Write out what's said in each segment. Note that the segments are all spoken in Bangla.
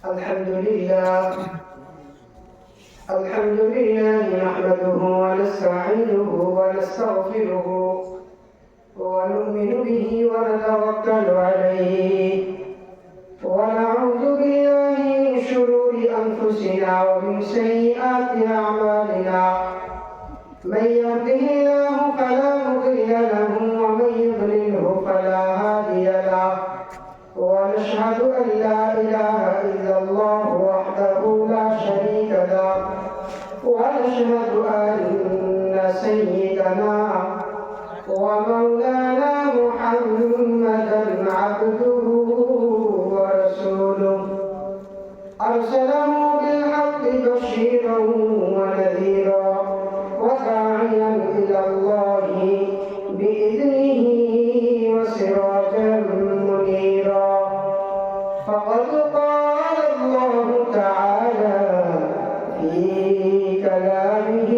الحمد لله نحمده ونستعينه ونستغفره ونؤمن به ونتوكل عليه ونعوذ بالله من شرور أنفسنا ومن سيئات أعمالنا من يهده الله فلا مضل له ومن يضلله فلا هادي له ونشهد أن لا إله إلا الله وحده لا شريك له ونشهد أن سيدنا ومولانا محمدا عبده ورسوله أرسله بالحق بشيرا ونذيرا وداعيا إلى الله بإذنه وسراجا منيرا فقد قال الله تعالى في كلامه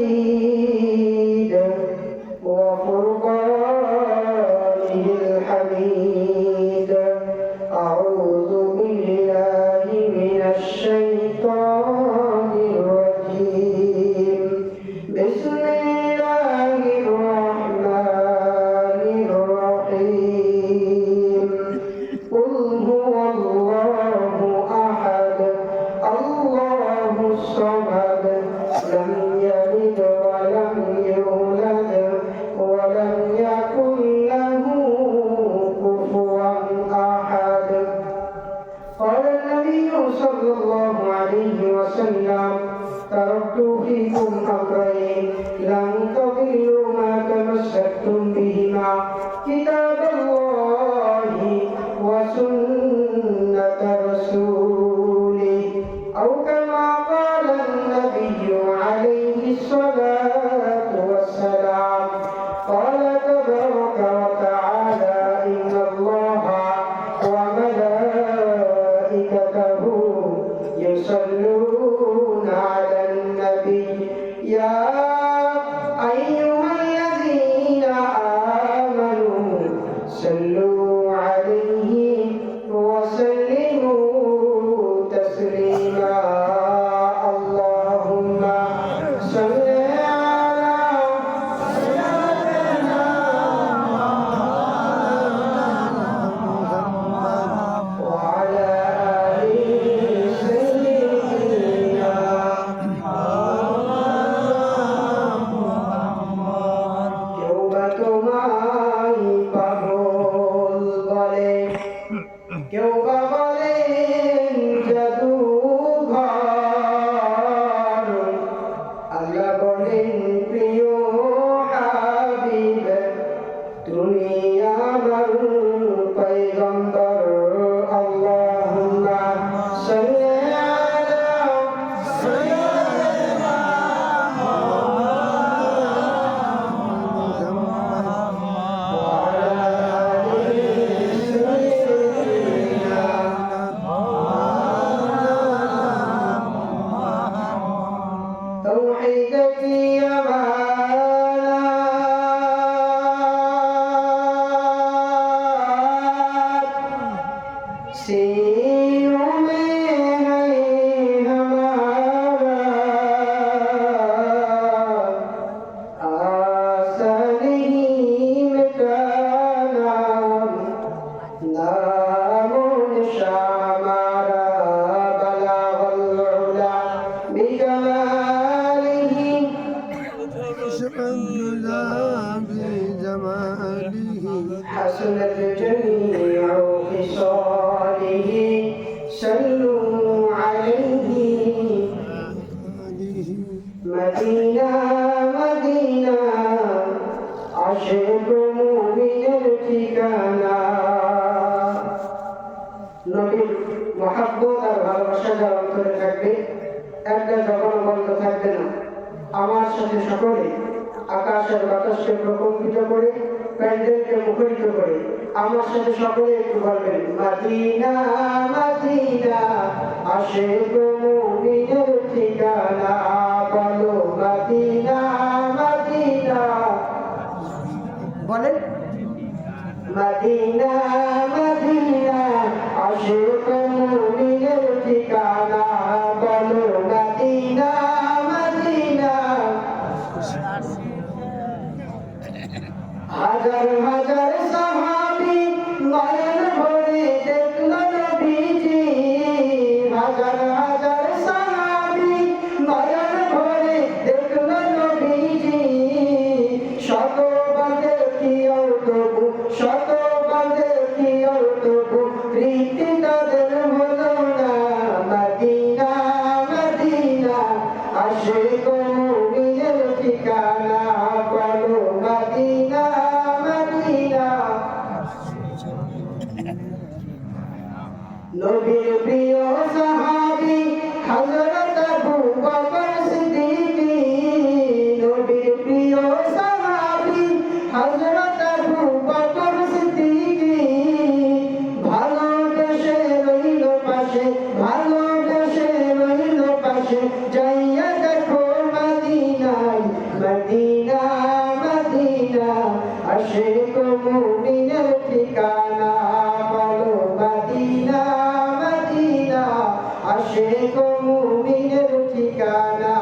المجيد وفرقانه الحميد أعوذ بالله من الشيطان الرجيم بسم الله الرحمن الرحيم قل هو الله أحد الله الصمد لم يلد ولم يولد ولم يكن له كفوا أحد قال النبي صلى الله عليه وسلم تركت فيكم أمرين لن تضلوا ما تمسكتم بهما كتاب الله وسنة رسوله أو كما قال النبي عليه الصلاة والسلام قال تبارك وتعالى إن الله وملائكته يصلون على النبي يا أيها الذين آمنوا صلوا عليه وسلموا تسليما اللهم صل على سيدنا محمد وعلى آل سيدنا কেউ বা বলেন জাদুঘর আল্লাহ বলেন প্রিয় হাবিব তুমি আমার পয়গম্বর আল্লাহুম্মা সাল্লি আলা সাইয়্যিদিনা توحيدك يا बात सीनों में है हमारा आशा नहीं मिटाना नामो निशा हमारा बलागल उला बिजमालिह حسنت جميع خصاله صلوا عليه مدينة مدينة عشق مؤمن ঠিকানা নবীর মহব্বত আর ভালোবাসা যার অন্তরে থাকবে একটা জবান বন্ধ থাকবে না আমার সাথে সকলে আকাশের বাতাসকে প্রকম্পিত করে প্যান্ডেলকে মুখরিত করে আমার সাথে সকলে একটু বলবেন মদিনা মদিনা আশিক মুমিনের ঠিকানা বলো মদিনা মদিনা বলেন মদিনা মদিনা আশিক মুমিনের ভালোবেসে রইল পাশে যাইয়া দেখো মদিনায় মদিনা মদিনা আশিক মুমিনের ঠিকানা বলো মদিনা মদিনা আশিক মুমিনের ঠিকানা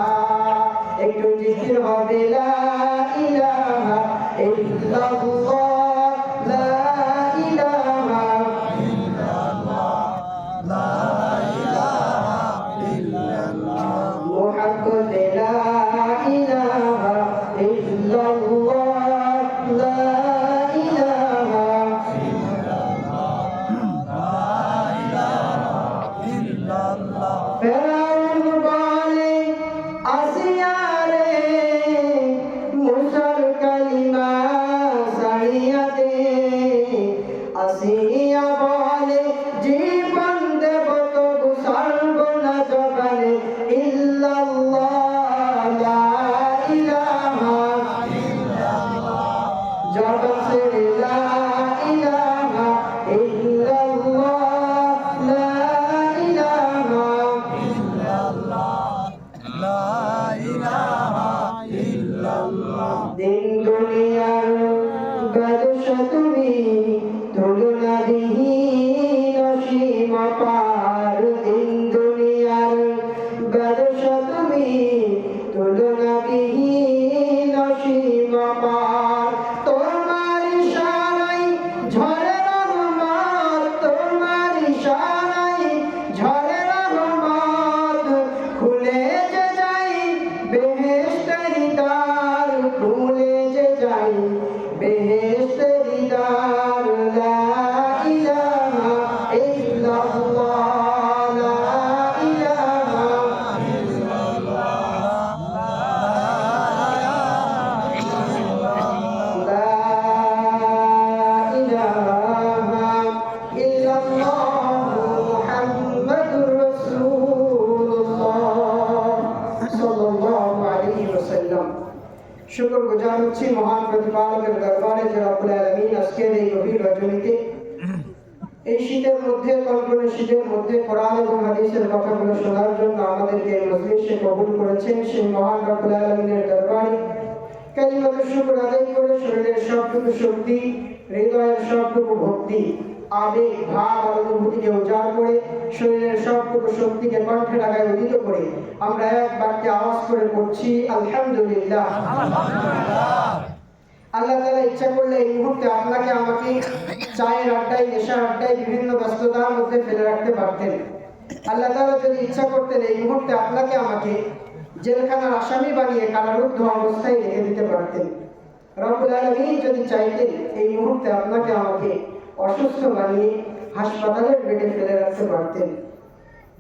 একটু জিকির হবে লা ইলাহা ইল্লাল্লাহ লা ইলাহা ইল্লাল্লাহ লা ইলাহা ইল্লাল্লাহ মুহাম্মদ লা ইলাহা ইল্লাল্লাহ লা ইলাহা ইল্লাল্লাহ লা ইলাহা ইল্লাল্লাহ ফেরাউন বলে আসিয়া রে মুসার কালিমা সাড়িয়া দে আসিয়া বলে জীবন দেব তবু ছাড়ব না জবানে ইল্লাল্লাহ লা ইলাহা ইল্লাল্লাহ জবান ছেড়ে লা ইলাহা ইল্লাল্লাহ লা ইলাহা ইল্লাল্লাহ লা ইলাহা ইল্লাল্লাহ দিন দুনিয়ার বাদশা তুমি তুলনা বিহীন অসীম পার দিন দুনিয়ার বাদশা তুমি তুলনা বিহীন অসীম পার তোমার ইশারায় ঝরে রহমত তোমার ইশারায় ঝরে রহমত খুলে যে যাই বেহেশতের দ্বার খুলে যে যাই বেহেশতের দ্বার লা ইলাহা ইল্লাল্লাহ লা ইলাহা ইল্লাল্লাহ লা ইলাহা ইল্লাল্লাহ মুহাম্মাদুর রাসূলুল্লাহ সাল্লাল্লাহু আলাইহি ওয়াসাল্লাম শুকরগুজার হচ্ছি মহান প্রতিপালকের দরবারে যে রব্বুল আলামিন আজকের এই গভীর রজনীতে এই শীতের মধ্যে কল্পনা শীতের মধ্যে কোরআন এবং হাদিসের কথাগুলো শোনার জন্য আমাদেরকে এই মজলিসে কবুল করেছেন সেই মহান রব্বুল আলামিনের দরবারে কালিমাতুর শুকর আদায় করে শরীরের সবটুকু শক্তি হৃদয়ের সবটুকু ভক্তি আবেগ ভাব আর অনুভূতিকে উজাড় করে শরীরের সবটুকু শক্তিকে কণ্ঠে লাগায় উদিত করে আমরা এক বাক্যে আওয়াজ করে পড়ছি আলহামদুলিল্লাহ। আল্লাহ তাআলা ইচ্ছা করলে এই মুহূর্তে আপনাকে আমাকে চায়ের আড্ডায় নেশার আড্ডায় বিভিন্ন ব্যস্ততার মধ্যে ফেলে রাখতে পারতেন। আল্লাহ তাআলা যদি ইচ্ছা করতেন এই মুহূর্তে আপনাকে আমাকে জেলখানার আসামি বানিয়ে কারারুদ্ধ অবস্থায় রেখে দিতে পারতেন। রব্বুল আলামিন যদি চাইতেন এই মুহূর্তে আপনাকে আমাকে অসুস্থ বানিয়ে হাসপাতালের বেডে ফেলে রাখতে পারতেন।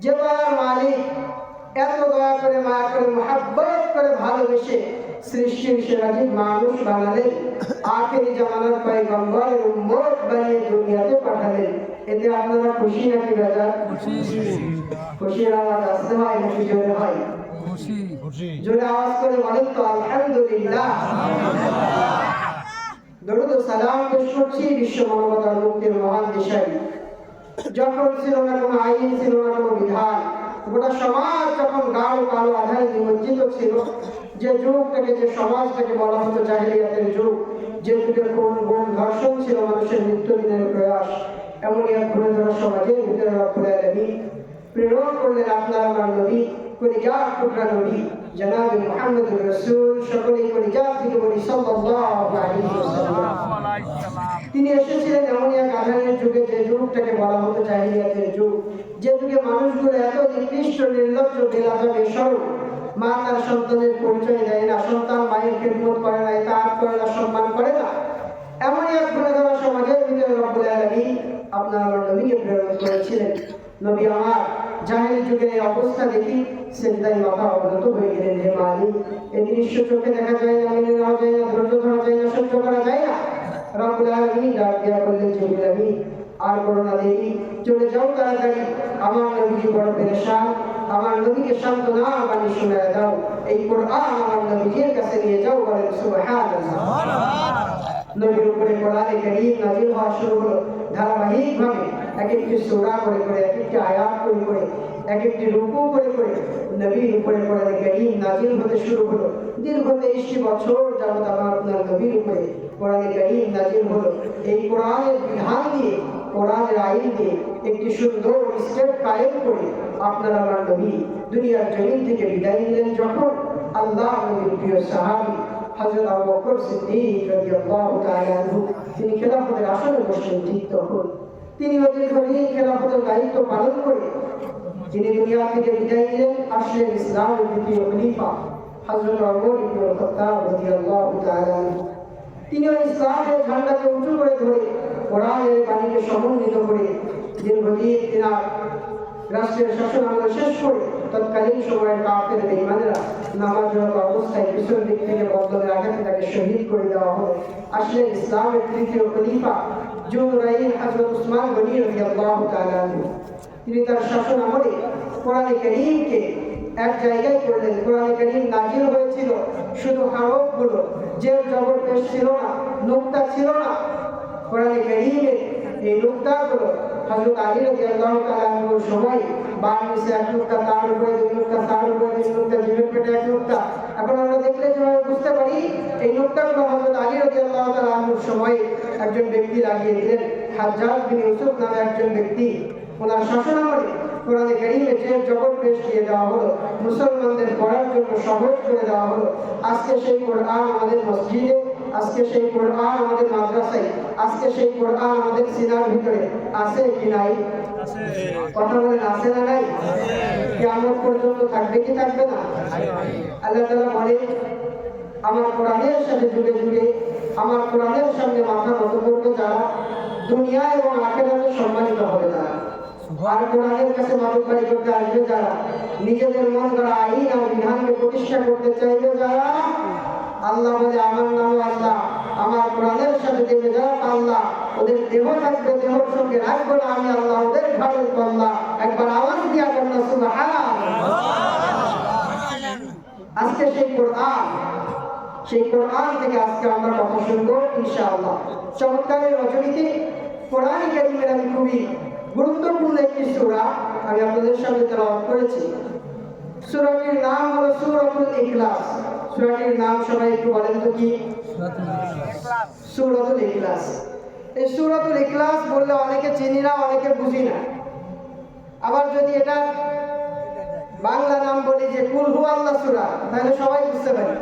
যে দয়ার মালিক এত দয়া করে মায়া করে মহাব্বত করে ভালোবেসে সৃষ্টির সেরাজিক মানুষ বানালেন, আখেরি জামানার পয়গম্বরের উম্মত বানিয়ে দুনিয়াতে পাঠালেন। এতে আপনারা খুশি নাকি বেজার? খুশির আওয়াজ আসতে হয় নাকি জোরে হয়? জোরে আওয়াজ করে বলেন তো আলহামদুলিল্লাহ। দরুদ ও সালাম পেশ করছি বিশ্ব মানবতার মুক্তির মহান দিশারি। যখন ছিল না কোনো আইন, ছিল না কোনো বিধান, গোটা সমাজ যখন গাঢ় কালো আধারে নিমজ্জিত ছিল, যে যুগটাকে যে সমাজটাকে বলা হতো জাহেলিয়াতের যুগ, যে যুগে খুন গুম ধর্ষণ ছিল মানুষের নিত্যদিনের প্রয়াস, এমনই এক ঘুরে ধরা সমাজের ভিতরে রব্বুল আলামিন প্রেরণ করলেন আপনার আমার নবী, কলিজার টুকরা নবী জনাবে মুহাম্মদুর রাসূল। সকলেই কলিজার থেকে বলি সাল্লাল্লাহু আলাইহি ওয়াসাল্লাম। তিনি এসেছিলেন এমনই এক আধারের যুগে, যে যুগটাকে বলা হতো জাহেলিয়াতের যুগ, যে যুগে মানুষগুলো এত নিকৃষ্ট নির্লজ্জ বেলাজা বেশরম, মা তার সন্তানের পরিচয় দেয় না, সন্তান মায়ের খেদমত করে না, ইতাআত করে না, সম্মান করে না। এমনই এক ঘুরে ধরা সমাজের ভিতরে রব্বুল আলামিন আপনার নবীকে প্রেরণ করেছিলেন। নবী আমার জাহেলি যুগের এই অবস্থা দেখি সেজদায় মাথা অবনত হয়ে গেলেন। হে মালিক, এই দৃশ্য চোখে দেখা যায় না, মেনে নেওয়া যায় না, ধৈর্য ধরা যায় না, সহ্য করা যায় না। রব্বুল আলামিন ডাক দেয়া বললেন, জিবরিল আমিন আর করোনা দেবী চলে যাও তাড়াতাড়ি, আমার নবীজি বড় পেরেশান, আমার নবীকে সান্ত্বনা বাণী শোনায় দাও, এই কোরআন আমার নবীজির কাছে নিয়ে যাও। বলেন সুবহানাল্লাহ। নবীর উপরে কোরআনে কারীম নাযিল হওয়া শুরু হলো। ধারাবাহিকভাবে এক একটি সূরা করে করে, এক একটি আয়াত করে করে এক একটি রুকু করে করে নবীর উপরে কোরআন কারীম নাযিল হতে শুরু হলো। দীর্ঘ 23 বছর যাবত আমার আপনার নবীর উপরে কোরআন কারীম নাযিল হলো। এই কোরআনের বিধান দিয়ে, কোরআনের আইন দিয়ে একটি সুন্দর স্টেপ কায়েম করে আপনার আমার নবী দুনিয়ার জমিন থেকে বিদায় নিলেন। যখন আল্লাহ নবীর প্রিয় সাহাবী হযরত আবু বকর সিদ্দিক রাদিয়াল্লাহু তাআলা আনহু তিনি খেলাফতের আসনে বসলেন, ঠিক তখন তিনি দীর্ঘদিন খেলাফতের দায়িত্ব পালন করে তিনি দুনিয়া থেকে বিদায় নিলেন। আসলেন ইসলামের দ্বিতীয় খলিফা হযরত ওমর ইবনে খাত্তাব রাদিয়াল্লাহু তাআলা আনহু। তিনি ইসলামের ঝান্ডাকে উঁচু করে ধরে কোরআনের বাণীকে সমন্বিত করে দীর্ঘদিন তিনার রাষ্ট্রের শাসন আমল শেষ করে তৎকালীন সময়ের কাফের বেঈমানেরা নামাজরত অবস্থায় পিছন দিক থেকে বদলের আঘাতে তাকে শহীদ করে দেওয়া হলো। আসলেন ইসলামের তৃতীয় খলিফা জুনরাইন হযরত উসমান গনি রাদিয়াল্লাহু তাআলা আনহু। তিনি তার শাসন আমলে কোরআন কারীমকে এক জায়গায় করলেন। কোরআন কারীম নাযিল হয়েছিল শুধু হরফগুলো, জের জবর পেশ ছিল না, নুকতা ছিল না। কোরআন কারীমের এই নুকতাগুলো হযরত আলী রাদিয়াল্লাহু তাআলা আনহুর সময় বাম নিচে এক নুকতা, তার উপরে দুই নুকতা, তার উপরে তিন নুকতা, জিমের পেটে এক নুকতা। এখন আমরা দেখলে যেভাবে বুঝতে পারি এই নুকতাগুলো হযরত আলী রাদিয়াল্লাহু তাআলা আনহুর সময় একজন ব্যক্তি লাগিয়ে দিলেন। হাজ্জাজ বিন ইউসুফ নামে একজন ব্যক্তি, ওনার শাসনামলে কোরআন কারীমে যে জগৎ পেশ দিয়ে দেওয়া হলো, মুসলমানদের পড়ার জন্য সহজ করে দেওয়া হলো। আজকে সেই কোরআন আমাদের মসজিদে, আজকে সেই কোরআন আমাদের মাদ্রাসায়, আজকে সেই কোরআন আমাদের সিনার ভিতরে আছে কি নাই? কথা বলেন, আছে না নাই? কিয়ামত পর্যন্ত থাকবে কি থাকবে না? আল্লাহ তাআলা বলে, আমার কোরআনের সাথে যুগে যুগে আমার কোরআনের সামনে মাথা নত করবে যারা, দুনিয়া এবং আখিরাতে সম্মানিত হবে তারা। আর কোরআনের কাছে মাদকবাড়ি করতে আসবে যারা, নিজেদের মন গড়া আইন আর বিধানকে প্রতিষ্ঠা করতে চাইবে যারা, আল্লাহ বলে আমার নাম আল্লাহ, আমার কোরআনের সাথে দেবে যারা আল্লাহ, ওদের দেহ থাকবে, দেহর সঙ্গে রাখবো না আমি আল্লাহ, ওদের ঘাড়ের কল্লা। একবার আওয়াজ দিয়া কন্যা সুবহানাল্লাহ। আজকে সেই কোরআন থেকে আজকে আমরা কথা শুনবো ইনশাআল্লাহ। চমৎকারের রজনীতে কোরআন কারীমের আমি খুবই গুরুত্বপূর্ণ একটি সূরা আমি আপনাদের সামনে তেলাওয়াত করেছি। সূরাটির নাম হলো সূরাতুল ইখলাস। সূরাটির নাম সবাই একটু বলেন তো কি? সূরাতুল ইখলাস। এই সূরাতুল ইখলাস বললে অনেকে চিনি না, অনেকে বুঝি না। আবার যদি এটা বাংলা নাম বলি যে কুল হু আল্লাহ সূরা, তাহলে সবাই বুঝতে পারি।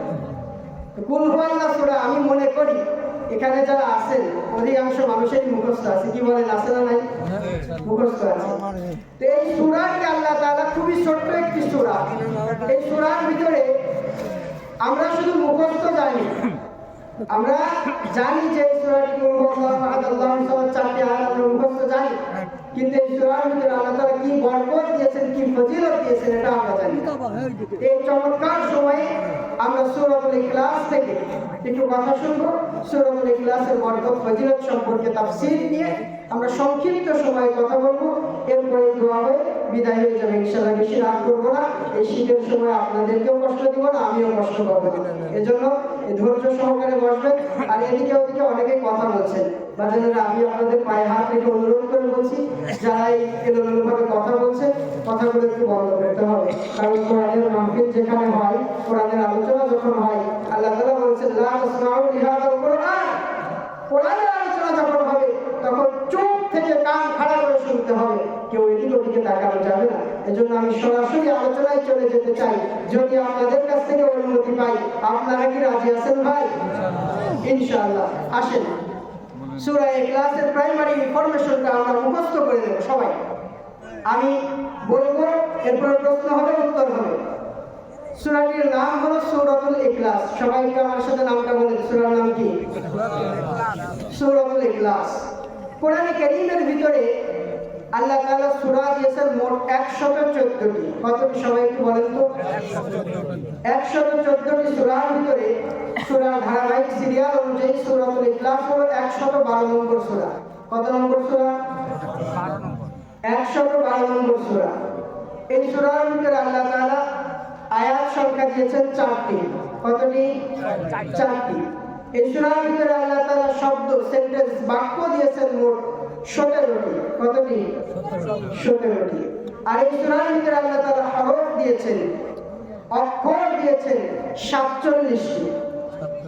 কুল হু আল্লাহ সূরা আমি মনে করি এখানে যারা আছেন অধিকাংশ মানুষেরই মুখস্থ আছে। কি বলেন, আছে না নাই? মুখস্থ আছে। তো এই সূরাটি আল্লাহ তাআলা খুবই ছোট্ট একটি সূরা। এই সূরার ভিতরে আমরা শুধু মুখস্থ জানি, আমরা জানি যে সূরাটি কুল হু আল্লাহু আহাদ আল্লাহু সামাদ, চারটি আয়াত আমরা মুখস্থ জানি, কিন্তু এই সূরার ভিতরে আল্লাহ তাআলা কি বরকত দিয়েছেন, কি ফজিলত দিয়েছেন এটা আমরা জানি না। এই চমৎকার সময়ে আমরা সূরাতুল ইখলাস থেকে একটু কথা শুনবো। সূরাতুল ইখলাসের বরকত ফজিলত সম্পর্কে তাফসীর নিয়ে আমরা সংক্ষিপ্ত সময়ে কথা বলবো। এরপরে দোয়া হয়ে বিদায় হয়ে যাবে ইনশাআল্লাহ। বেশি রাত করবো না, এই শীতের সময় আপনাদেরকেও কষ্ট দিব না, আমিও কষ্ট পাবো না। এজন্য ধৈর্য সহকারে বসবেন। আর এদিকে ওদিকে অনেকেই কথা বলছেন, বাজারেরা আমি আপনাদের পায়ে হাত রেখে অনুরোধ করে বলছি, যারা এই এলোমেলোভাবে কথা বলছেন কথাগুলো একটু বন্ধ করতে হবে। কারণ কোরআনের মাহফিল যেখানে হয়, কোরআনের আলোচনা যখন হয়, আল্লাহ তাআলা বলেছেন লা তাসমাউ লিহাযাল কুরআন, কোরআনের আলোচনা যখন হবে তখন চুপ থেকে কান খাড়া করে শুনতে হবে, কেউ এদিকে ওদিকে তাকানো যাবে না। এজন্য আমি সরাসরি আলোচনায় চলে যেতে চাই, যদি আপনাদের কাছ থেকে অনুমতি পাই। আপনারা কি রাজি আছেন ভাই? ইনশাআল্লাহ। আসেন, সূরা ইখলাসের প্রাইমারি ইনফরমেশনটা আমরা মুখস্থ করে নেব সবাই। আমি বলবো, এরপরে প্রশ্ন হবে, উত্তর হবে। সূরাটির নাম হলো সূরাতুল ইখলাস। সবাই একটু আমার সাথে নামটা বলেন, সূরার নাম কি? সূরাতুল ইখলাস। কোরআন কারীমের ভিতরে আল্লাহ তাআলা সূরা দিয়েছেন মোট 114টি। কতটি সবাই একটু বলেন তো? 114টি সূরার ভিতরে সূরা ধারাবাহিক সিরিয়াল অনুযায়ী সূরাতুল ইখলাস হলো 112 নম্বর সূরা। কত নম্বর সূরা? 112 নম্বর সূরা। এই সূরার ভিতরে আল্লাহ তাআলা আয়াত সংখ্যা দিয়েছেন 4টি। কতটি? 4টি। এই সূরার ভিতরে আল্লাহ তাআলা শব্দ, সেন্টেন্স, বাক্য দিয়েছেন মোট 17টি। কতটি? 17টি। আর এই সূরার ভিতরে আল্লাহ তাআলা হরফ দিয়েছেন, অক্ষর দিয়েছেন 47টি।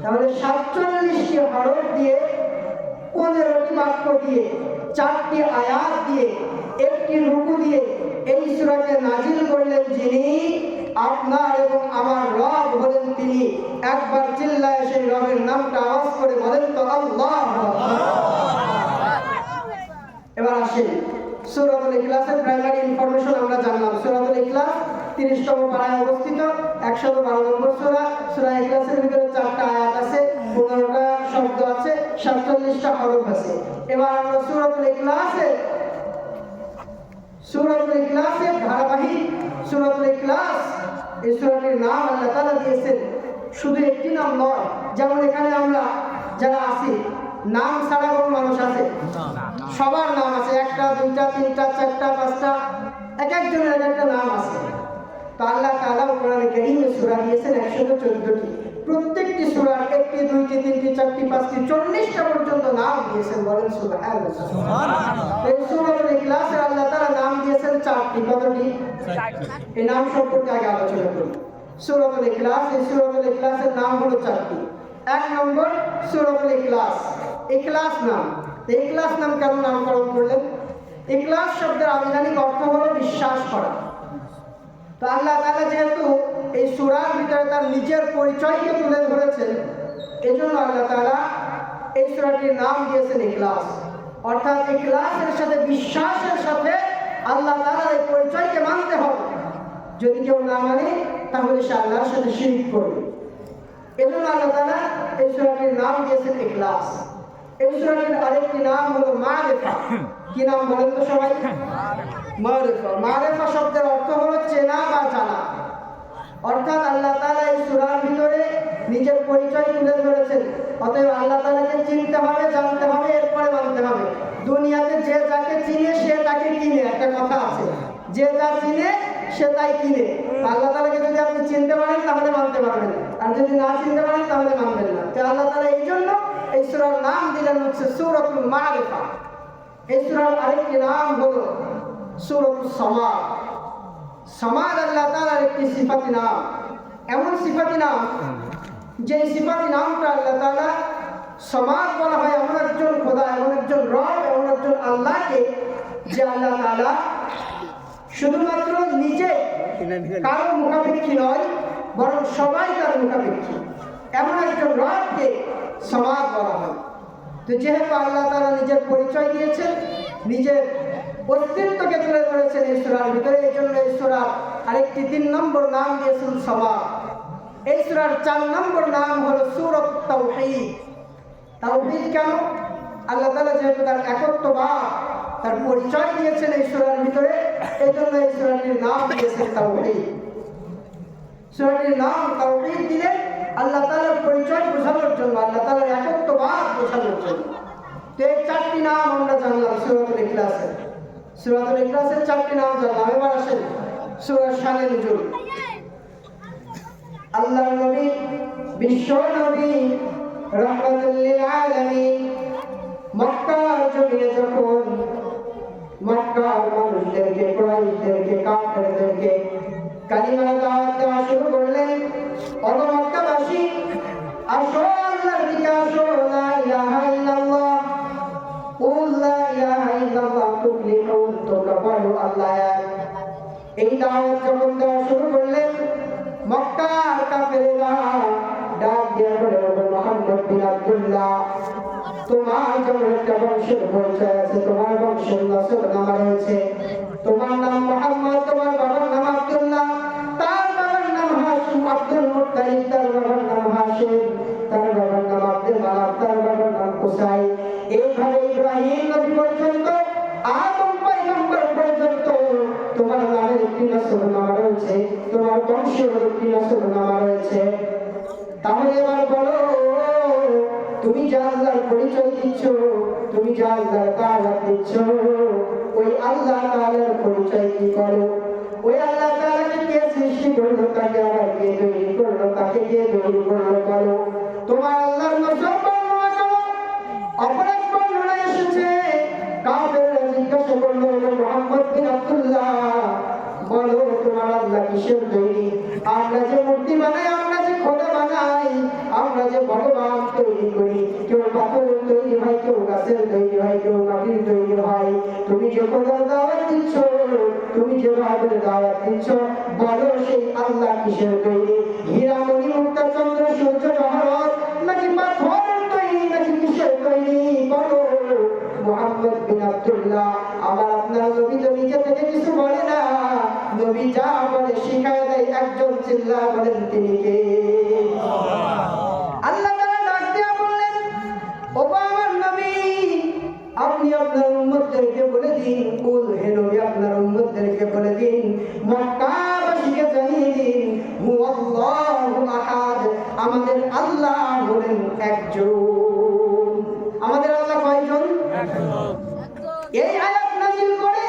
তাহলে 47টি হরফ দিয়ে, 15টি বাক্য দিয়ে, 4টি আয়াত দিয়ে, একটি রুকু দিয়ে এই সূরাকে নাজিল করলেন যিনি, আপনার এবং আমার রব হলেন তিনি। একবার চিল্লায় সেই রবের নামটা আওয়াজ করে বলেন তো আল্লাহ। এবার আসেন সূরাতুল ইখলাসের প্রাইমারি ইনফরমেশন আমরা জানলাম। সূরাতুল ইখলাস 30তম পারায় অবস্থিত, 112 নম্বর সূরা। সূরা ইখলাসের ভিতরে 4টা আয়াত আছে, 15টা শব্দ আছে, 47টা হরফ আছে। এবার আমরা সূরাতুল ইখলাসের ধারাবাহিক সূরাতুল ইখলাস, এই সূরাটির নাম আল্লাহ তাআলা দিয়েছেন। শুধু একটি নাম নয়, যেমন এখানে আমরা যারা আছি নাম ছাড়া কোনো মানুষ আছে? সবার নাম আছে, 1টা 2টা 3টা 4টা 5টা, এক একজনের এক একটা নাম আছে। তো আল্লাহ তাআলা কোরআনে কারীমে সূরা দিয়েছেন 114টি। প্রত্যেকটি সূরার 1টি 2টি 3টি 4টি 5টি 40টা পর্যন্ত নাম দিয়েছেন। বলেন সুবহানাল্লাহ। এই সূরাতুল ইখলাসের আল্লাহ তাআলা নাম দিয়েছেন 4টি। কতটি? এই নাম সম্পর্কে আগে আলোচনা করি। সূরাতুল ইখলাস, এই সূরাতুল ইখলাসের নাম হলো 4টি। 1 নম্বর সূরাতুল ইখলাস, ইখলাস নাম। ইখলাস নাম কেন নামকরণ করলেন? ইখলাস শব্দের আবিধানিক অর্থ হলো বিশ্বাস করা। তো আল্লাহ তাআলা যেহেতু এই সূরার ভিতরে তার নিজের পরিচয়কে তুলে ধরেছেন, এজন্য আল্লাহ তাআলা এই সূরাটির নাম দিয়েছেন ইখলাস। অর্থাৎ ইখলাসের সাথে, বিশ্বাসের সাথে আল্লাহ তাআলার এই পরিচয়কে মানতে হবে। যদি কেউ না মানে তাহলে সে আল্লাহর সাথে শিরক করবে। এজন্য আল্লাহ তাআলা এই সূরাটির নাম দিয়েছেন ইখলাস। এই সূরাটির আরেকটি নাম হলো মারিফা। কি নাম বলেন তো সবাই? মারিফা। মারিফা শব্দের অর্থ হলো চেনা বা জানা। অর্থাৎ আল্লাহ তাআলা এই সূরার ভিতরে নিজের পরিচয় তুলে ধরেছেন। অতএব আল্লাহ তাআলাকে চিনতে হবে, জানতে হবে, এরপরে মানতে হবে। দুনিয়াতে যে যাকে চিনে সে তাকে কিনে, একটা কথা আছে, যে যা চিনে সে তাই কিনে। আল্লাহ তাআলাকে যদি আপনি চিনতে পারেন তাহলে মানতে পারবেন, আর যদি না চিনতে পারেন তাহলে মানবেন না। তো আল্লাহ তাআলা এই জন্য এই সূরার নাম দিলেন হচ্ছে সূরাতুল মারিফা। এই সূরার আরেকটি নাম হলো সূরাতুস সামাদ। সামাদ আল্লাহ তাআলার একটি সিফাতি নাম, এমন সিফাতি নাম যে সিফাতি নামটা আল্লাহ তাআলা সামাদ বলা হয় এমন একজন খোদা, এমন একজন রব, এমন একজন আল্লাহকে, যে আল্লাহ তাআলা শুধুমাত্র নিজে কারো মুখাপেক্ষী নয়, বরং সবাই তার মুখাপেক্ষী। এমন একজন রবকে সামাদ বলা হয়। তো যেহেতু আল্লাহ তাআলা নিজের পরিচয় দিয়েছেন, নিজের অস্তিত্বকে তুলে ধরেছেন এই সূরার ভিতরে, এই জন্য এই সূরার আরেকটি 3 নম্বর নাম দিয়েছেন সামাদ। এই সূরার 4 নম্বর নাম হলো সূরাতুত তাওহীদ। তাওহীদ কেন? আল্লাহ তাআলা যেহেতু তার একত্ববাদ, তার পরিচয় দিয়েছেন এই সূরার ভিতরে, এই জন্য এই সূরাটির নাম দিয়েছেন তাওহীদ। সূরাটির নাম তাওহীদ দিলেন আল্লাহ তাআলার পরিচয় বোঝানোর জন্য, আল্লাহ তাআলার একত্ববাদ বোঝানোর জন্য। তো এই 4টি নাম আমরা জানলাম সূরাতুল ইখলাসের। সূরাতুল ইখলাসের 4টি নাম জানলাম। এবার আসেন সূরার শানে নুজুল। আল্লাহর নবী, বিশ্ব নবী, রাহমাতুল লিল আলামিন, মক্কার জমিনে যখন মক্কার মানুষদেরকে, কুরাইশদেরকে, কাফেরদেরকে কালিমার দাওয়াত দেওয়া শুরু করলেন, ওগো মক্কাবাসী, আসো আল্লাহর দিকে আসো, লা ইলাহা ইল্লাল্লাহ, কুল লা ইলাহা ইল্লাল্লাহ তুফলিহুন, তোমরা বলো আল্লাহ এক। এই দাওয়াত যখন দেওয়া শুরু করলেন, মক্কার কাফেররা ডাক দিয়ে বলে, ওগো মুহাম্মদ বিন আব্দুল্লাহ, তোমার যেমন একটা বংশের পরিচয় আছে, তোমার বংশের নাসবনামা রয়েছে, তোমার নাম মুহাম্মদ, তোমার বাবার নাম আব্দুল্লাহ, তার বাবার নাম হাশিম, আব্দুল মুত্তালিব, তার বাবার নাম হাশিম, তার বাবার নাম আব্দুল মানাফ, তার বাবার নাম কুসাই। এইভাবে ইব্রাহিম নবী পর্যন্ত, আদম পয়গম্বর পর্যন্ত তোমার নামের একটি নাসবনামা রয়েছে, তোমার বংশের একটি নাসবনামা রয়েছে। তাহলে এবার বলো, তুমি যা আল্লাহর পরিচয় দিচ্ছ, তুমি যা আল্লাহর দাওয়াত দিচ্ছ, ওই আল্লাহ তাআলার পরিচয় কি করো? ওই আল্লাহ তাআলাকে কে সৃষ্টি করলো, তাকে আবার কে তৈরি করলো, তাকে কে তৈরি করলো বলো। তোমার আল্লাহর নাম বর্ণনা করো। অপর এক বর্ণনা এসেছে, কাফেররা জিজ্ঞাসা করলো, মুহাম্মদ বিন আব্দুল্লাহ, আমার আল্লাহ কিসের তৈরি? আমরা যে মূর্তি বানাই, আমরা যে খোদা বানাই, আমরা যে ভগবান তৈরি করি, কেউ পাথরের তৈরি হয়, কেউ গাছের তৈরি হয়, কেউ মাটির তৈরি হয়। তুমি যে খোদার দাওয়াত দিচ্ছ, তুমি যে ভাবের দাওয়াত দিচ্ছ, বলো সেই আল্লাহ কিসের তৈরি? হীরা মণি মুক্তা চন্দ্র সূর্য জহরত, নাকি পাথরের তৈরি, নাকি কিসের তৈরি? বলো। মুহাম্মদ বিন আব্দুল্লাহ আমার আপনার নবী তো নিজে থেকে কিছু বলে না, নবী যা বলে শিখায় দেয়। একজন চিল্লা বলেন তিনি কে? আল্লাহ তাআলা ডাক দিয়া বললেন, ওগো আমার নবী, আপনি আপনার উম্মতদেরকে বলে দিন, কুল হে নবী আপনার উম্মতদেরকে বলে দিন, মক্কাবাসীকে জানিয়ে দিন, হুয়াল্লাহু আহাদ, আমাদের আল্লাহ হলেন একজন। আমাদের আল্লাহ কয়জন? এই আয়াত নাযিল করে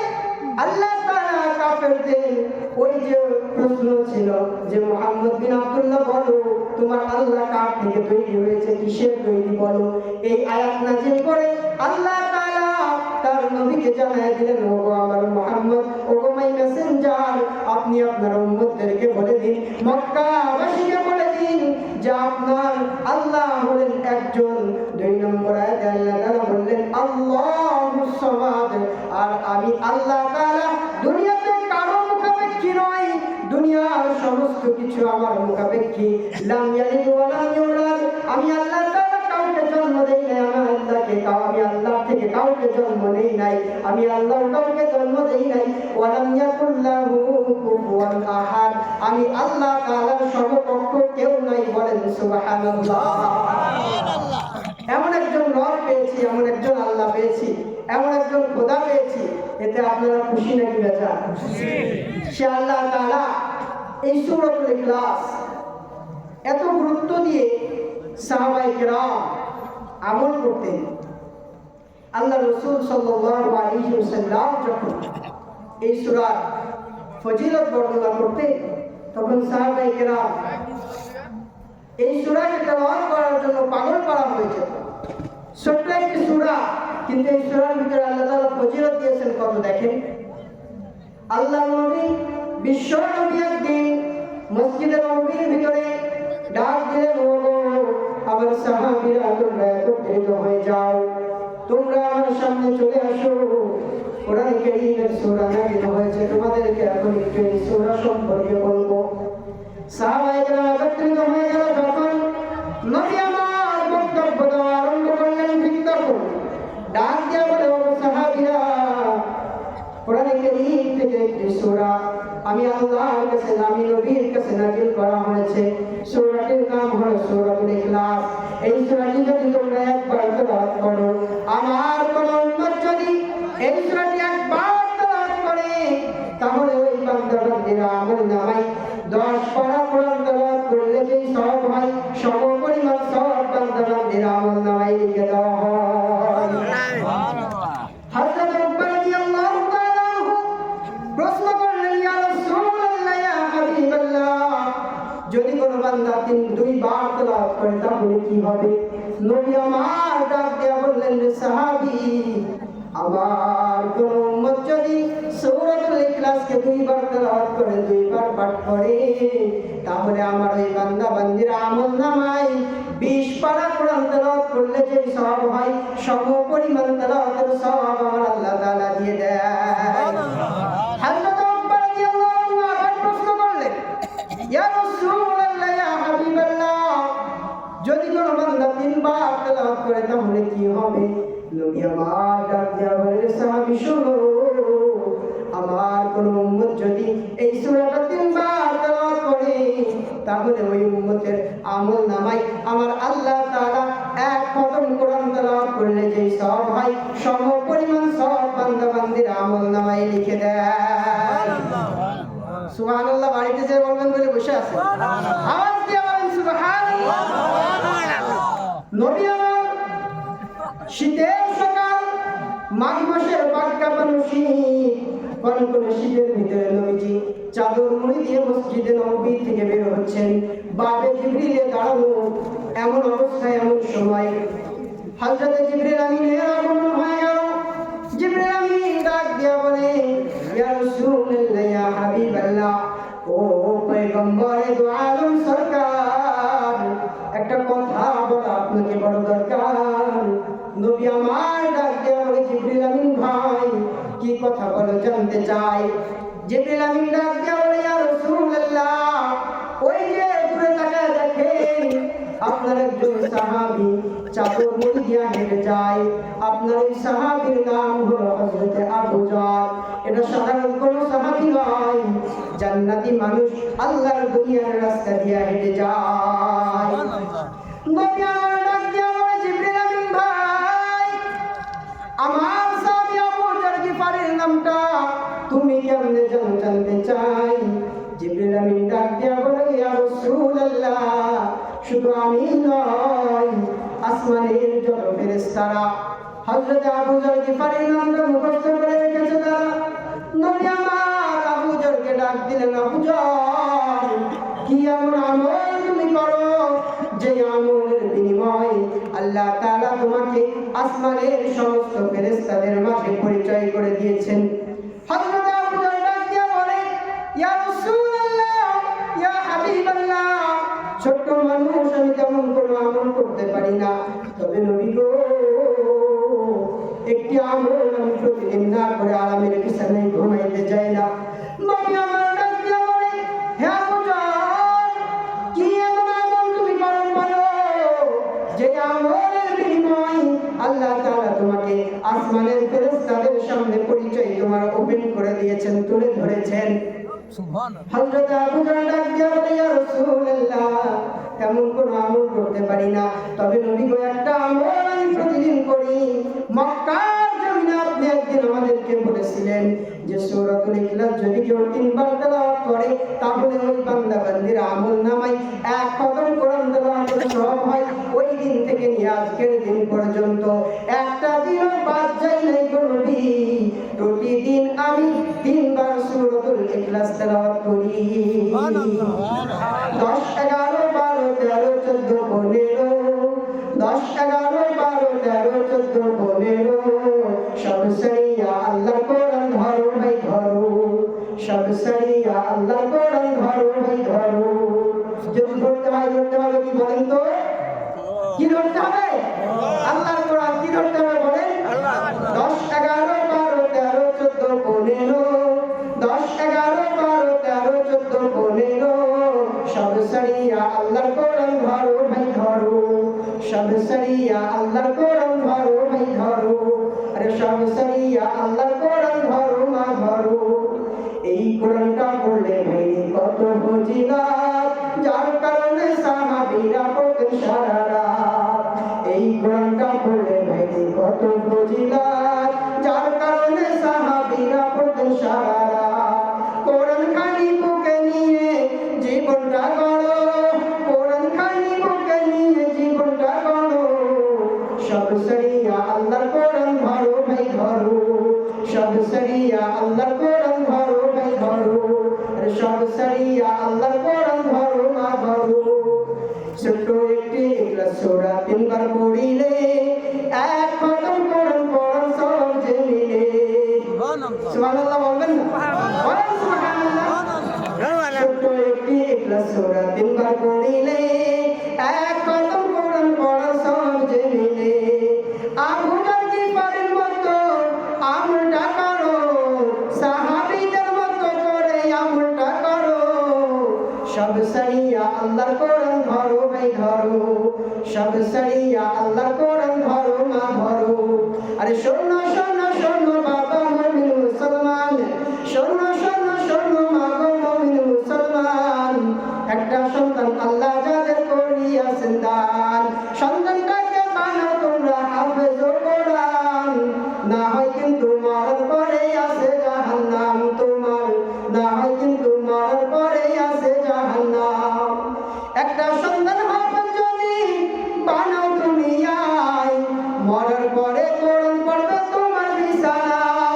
আল্লাহ তাআলা কাফেরদের ওই যে প্রশ্ন ছিল যে মুহাম্মদ বিন আব্দুল্লাহ বলো তোমার আল্লাহ কার থেকে তৈরি হয়েছে, কিসের তৈরি বলো। এই আয়াত নাযিল করে আল্লাহ তাআলা তার নবীকে জানায় দিলেন, ওগো আমার মুহাম্মদ, ওগো মাই মেসেঞ্জার, আপনি আপনার উম্মতদেরকে বলে দিন, মক্কাবাসীকে বলে দিন যে আপনার আল্লাহ হলেন একজন। 2 নম্বর আয়াতে আল্লাহ তাআলা বললেন আল্লাহুস সামাদ, আর আমি আল্লাহ তাআলা দুনিয়াতে কারো মুখাপেক্ষী নই, দুনিয়ার সমস্ত কিছু আমার মুখাপেক্ষী। লাম ইয়ালিদ ওয়া লাম ইউলাদ, আমি আল্লাহ তাআলা কাউকে জন্ম দেই নাই, আমি আল্লাহ থেকে কাউকে জন্ম নেই নাই, আমি আল্লাহ কাউকে জন্ম দেই নাই। ওয়া লাম ইয়াকুল লাহু কুফুয়ান আহাদ, আমি আল্লাহ তাআলার সমকক্ষ কেউ নাই। বলেন সুবহানাল্লাহ। এমন একজন রব পেয়েছি, এমন একজন আল্লাহ পেয়েছি, এমন একজন খোদা পেয়েছি, এতে আপনারা খুশি নাকি বেজার? সে আল্লাহ তাআলা এই সূরাতুল ইখলাস এত গুরুত্ব দিয়ে সাহাবায়ে কেরাম আমল করতেন। আল্লাহ রাসূল সাল্লাল্লাহু আলাইহি ওয়াসাল্লাম যখন এই সূরার ফজিলত বর্ণনা করতেন, তখন সাহাবায়ে কেরাম এই সূরাকে তেলাওয়াত করার জন্য পাগল করা হয়েছে। ছোট্ট একটি সূরা, কিন্তু এই সূরার ভিতরে আল্লাহ তাআলা ফজিলত দিয়েছেন কত দেখেন। আল্লাহ নবী বিশ্ব নবী একদিন মসজিদে নববীর ভিতরে ডাক দিলেন, ওগো আমার সাহাবীরা, তোমরা একত্রিত হয়ে যাও, তোমরা আমার সামনে চলে আসো। কোরআন কারীমের সূরা নাযিল হয়েছে, তোমাদেরকে এখন একটু এই সূরা সম্পর্কে বলবো। সাহাবায়ে কেরাম একত্রিত হয়ে গেল। যখন নবী আমার বক্তব্য দেওয়া আরম্ভ করলেন, ঠিক তখন ডাক দিয়া বলে, ও সাহাবীরা, কোরআন কারীম থেকে একটি সূরা আমি আল্লাহর কাছে, আমি নবীর কাছে নাযিল করা হয়েছে। সূরাটির নাম হলো সূরাতুল ইখলাস। এই সূরাটি যদি তোমরা একবার তেলাওয়াত করো, আমার কোন উম্মত যদি এই সূরাটি একবার তেলাওয়াত করে, তাহলে ওই বান্দা বান্দীরা আমলনামায় 10 পারা কোরআন তেলাওয়াত করলে যেই সওয়াব হয়, সমপরিমাণ সওয়াব বান্দা বান্দীরা আমলনামায় লিখে দেওয়া হয়। হযরত উকবা রাদিয়াল্লাহু তাআলা প্রশ্ন করলেন, ইয়া রাসূলুল্লাহ, ইয়া হাবিবাল্লাহ, যদি কোনো বান্দা 2 বার তেলাওয়াত করে তাহলে কি হবে? নবী আমার ডাক দিয়া বললেন, সাহাবী, আমার কোন উম্মত যদি সূরাতুল ইখলাসকে 2 বার তেলাওয়াত করে, 2 বার পাঠ করে, তাহলে আমার ওই বান্দা বান্দীর আমলনামায় 20 পারা কোরআন তেলাওয়াত করলে যে সওয়াব হয়, সমপরিমাণ তেলাওয়াতের সওয়াব আমার আল্লাহ তাআলা দিয়ে দেন। হযরত উকবা রাদিয়াল্লাহু আনহু আবার প্রশ্ন করলেন, ইয়া রাসূলুল্লাহ, ইয়া হাবিবাল্লাহ, যদি কোনো বান্দা 3 বার তেলাওয়াত করে তাহলে কি হবে? নবী আমার ডাক দিয়া বলে, সাহাবী শোনো, আমার কোন উম্মত যদি এই সূরাটা 3 বার তেলাওয়াত করে, তাহলে ওই উম্মতের আমলনামায় আমার আল্লাহ তাআলা 1 খতম কোরআন তেলাওয়াত করলে যেই সওয়াব হয়, সমপরিমাণ সওয়াব বান্দা বান্দীর আমলনামায় লিখে দেন। সুবহানাল্লাহ। বাড়িতে যে বলবেন বলে বসে আছে, আওয়াজ দিয়ে বলেন সুবহানাল্লাহ। নবী আমার শীতের সকাল, মাঘ মাসের বাক্কাবানু শীত, কনকনে শীতের ভিতরে নবীজি চাদর মুড়ি দিয়ে মসজিদে নববী থেকে বের হচ্ছেন। বাবে জিবরিলে দাঁড়ানো, এমন অবস্থায়, এমন সময় হযরত জিবরিল আমিনের আগমন হয়ে গেল। জিবরিল আমিন ডাক দিয়া বলে, ইয়া রাসূলুল্লাহ, ইয়া হাবিবাল্লাহ, ও পয়গম্বরে দু আলম সরকার, একটা কথা বলা আপনাকে বড় দরকার। নবী আমার ডাক দেয়া বলে, জিবরিল আমিন ভাই কি কথা বলো জানতে চাই। জিবরিল আমিন ডাক দেয়া বলে, ইয়া রাসূলুল্লাহ, ওই যে দূরে তাকায় দেখেন আপনার একজন সাহাবী চাদর মুড়ি দিয়া হেঁটে যায়, আপনার ওই সাহাবীর নাম হলো হযরত আবু যর। এটা সাধারণ কোন সাহাবী নয়, জান্নাতি মানুষ, আল্লাহর দুনিয়ার রাস্তা দিয়া হেঁটে যায়। নবী আমার ডাক দিয়া বলে, জিবরিল আমিন ভাই, আমার সাহাবী আবু যর গিফারির নামটা তুমি কেমনে জানো জানতে চাই। জিবরিল আমিন ডাক দিয়া বলে, ইয়া রাসূলুল্লাহ, শুধু আমি নয়, আসমানের যত ফেরেশতারা হযরত আবু যর গিফারির নামটা মুখস্থ করে রেখেছে তারা। নবী আমার আবু যরকে ডাক দিলেন, আবু যর, কি এমন আমল তুমি করো যে আমলের বিনিময়ে আল্লাহ তাআলা তোমাকে আসমানের সমস্ত ফেরেশতাদের মাঝে পরিচয় করে দিয়েছেন। হযরত আবু যর ডাক দিয়া বলে, ইয়া রাসূলুল্লাহ, ইয়া হাবিবাল্লাহ, ছোট্ট মানুষ, আমি তেমন কোনো আমল করতে পারি না, তবে নবী গো, একটি আমল আমি প্রতিদিন না করে আরামের বিছানায় ঘুমাইতে যাই না। নবী আমার ডাক দিয়া বলে, হে আবু যর, কি এমন আমল তুমি করো বলো যে আমলের বিনিময়ে আল্লাহ তাআলা তোমাকে আসমানের ফেরেশতাদের সামনে পরিচয় তোমার ওপেন করে দিয়েছেন, তুলে ধরেছেন। হযরত আবু যর ডাক দিয়া বলে, ইয়া রাসূলুল্লাহ, এমন কোন আমল করতে পারি না, তবে নবী গো, একটা আমল আমি প্রতিদিন করি। মক্কার জমিনে আপনি একদিন আমাদেরকে বলেছিলেন যে সূরাতুল ইখলাস যদি কেউ 3 বার তেলাওয়াত করে তাহলে ওই বান্দা বান্দির আমলনামায় 1 খতম কোরআন তেলাওয়াতের সওয়াব হয়। ওই দিন থেকে নিয়ে আজকের দিন পর্যন্ত একটা দিনও বাদ যায় নাই গো নবী, প্রতিদিন আমি 3 বার সূরাতুল ইখলাস তেলাওয়াত করি। 10, 11, 12, 13, 14, 15, 10, 11, 12, 13, 14, 15, সব সারিয়া আল্লাহ কোরআন ধরো ভাই ধরো, সব সারিয়া আল্লাহ কোরআন ধরো ভাই ধরো। যদি ধরতে হয় ধরতে হবে কি বলেন তো, কি ধরতে হবে? আল্লাহর কোরআন। কি ধরতে হবে বলেন? 10, 11, 12, 13, 14, 15, 10, 11, 12, 13, 14, 15, সব সারিয়া আল্লাহর কোরআন ধরো ভাই ধরো, সব সারিয়া আল্লাহর কোরআন ধরো ভাই ধরো, আরে সব সারিয়া আল্লাহর কোরআন ধরো মা ধরো। এই কোরআনটা পড়লে ভাই কত ফজিলত, যার কারণে সাহাবীরা পড়তেন সারা রাত। এই কোরআনটা পড়লে ভাই কত ফজিলত, যার কারণে সাহাবীরা পড়তেন সারা রাত। কোরআন খানি বুকে নিয়ে জীবনটা গড়ো, কোরআন খানি বুকে নিয়ে জীবনটা গড়ো, সব সারিয়া আল্লাহর কোরআন ধরো ভাই ধরো, সব সারিয়া আল্লাহর কোরআন ধরো ভাই ধরো, আরে সব সারিয়া আল্লাহর কোরআন ধরো মা ধরো। ছোট্ট একটি ইখলাস সূরা 3 বার পড়িলে 1 খতম কোরআন পড়ার সওয়াব যে মিলে। সুবহানাল্লাহ বলবেন না? বলেন সুবহানাল্লাহ। ছোট্ট একটি ইখলাস সূরা 3 বার পড়িলে 1 খতম কোরআন পড়ার সওয়াব যে মিলে। আবু যর গিফারির মতো আমলটা করো, সাহাবীদের মতো করে আমলটা করো, সব সারিয়া আল্লাহর কোরআন ধরো ভাই ধরো, সব সারিয়া আল্লাহর কোরআন ধরো মা ধরো। আরে শোনো শোনো শোনো বাবা মুমিন মুসলমান, শোনো শোনো শোনো মা গো মুমিন মুসলমান, একটা সন্তান আল্লাহ যাদের করিয়াছেন দান, সন্তানটাকে বানাও তোমরা হাফেজ কোরআন, না হয় কিন্তু মরার পরে আছে জাহান্নাম তোমার, না হয় কিন্তু মরার পরে আছে জাহান্নাম। একটা সন্তান হাফেজ যদি বানাও দুনিয়ায়, মরার পরে কোরআন পড়বে তোমার বিছানায়।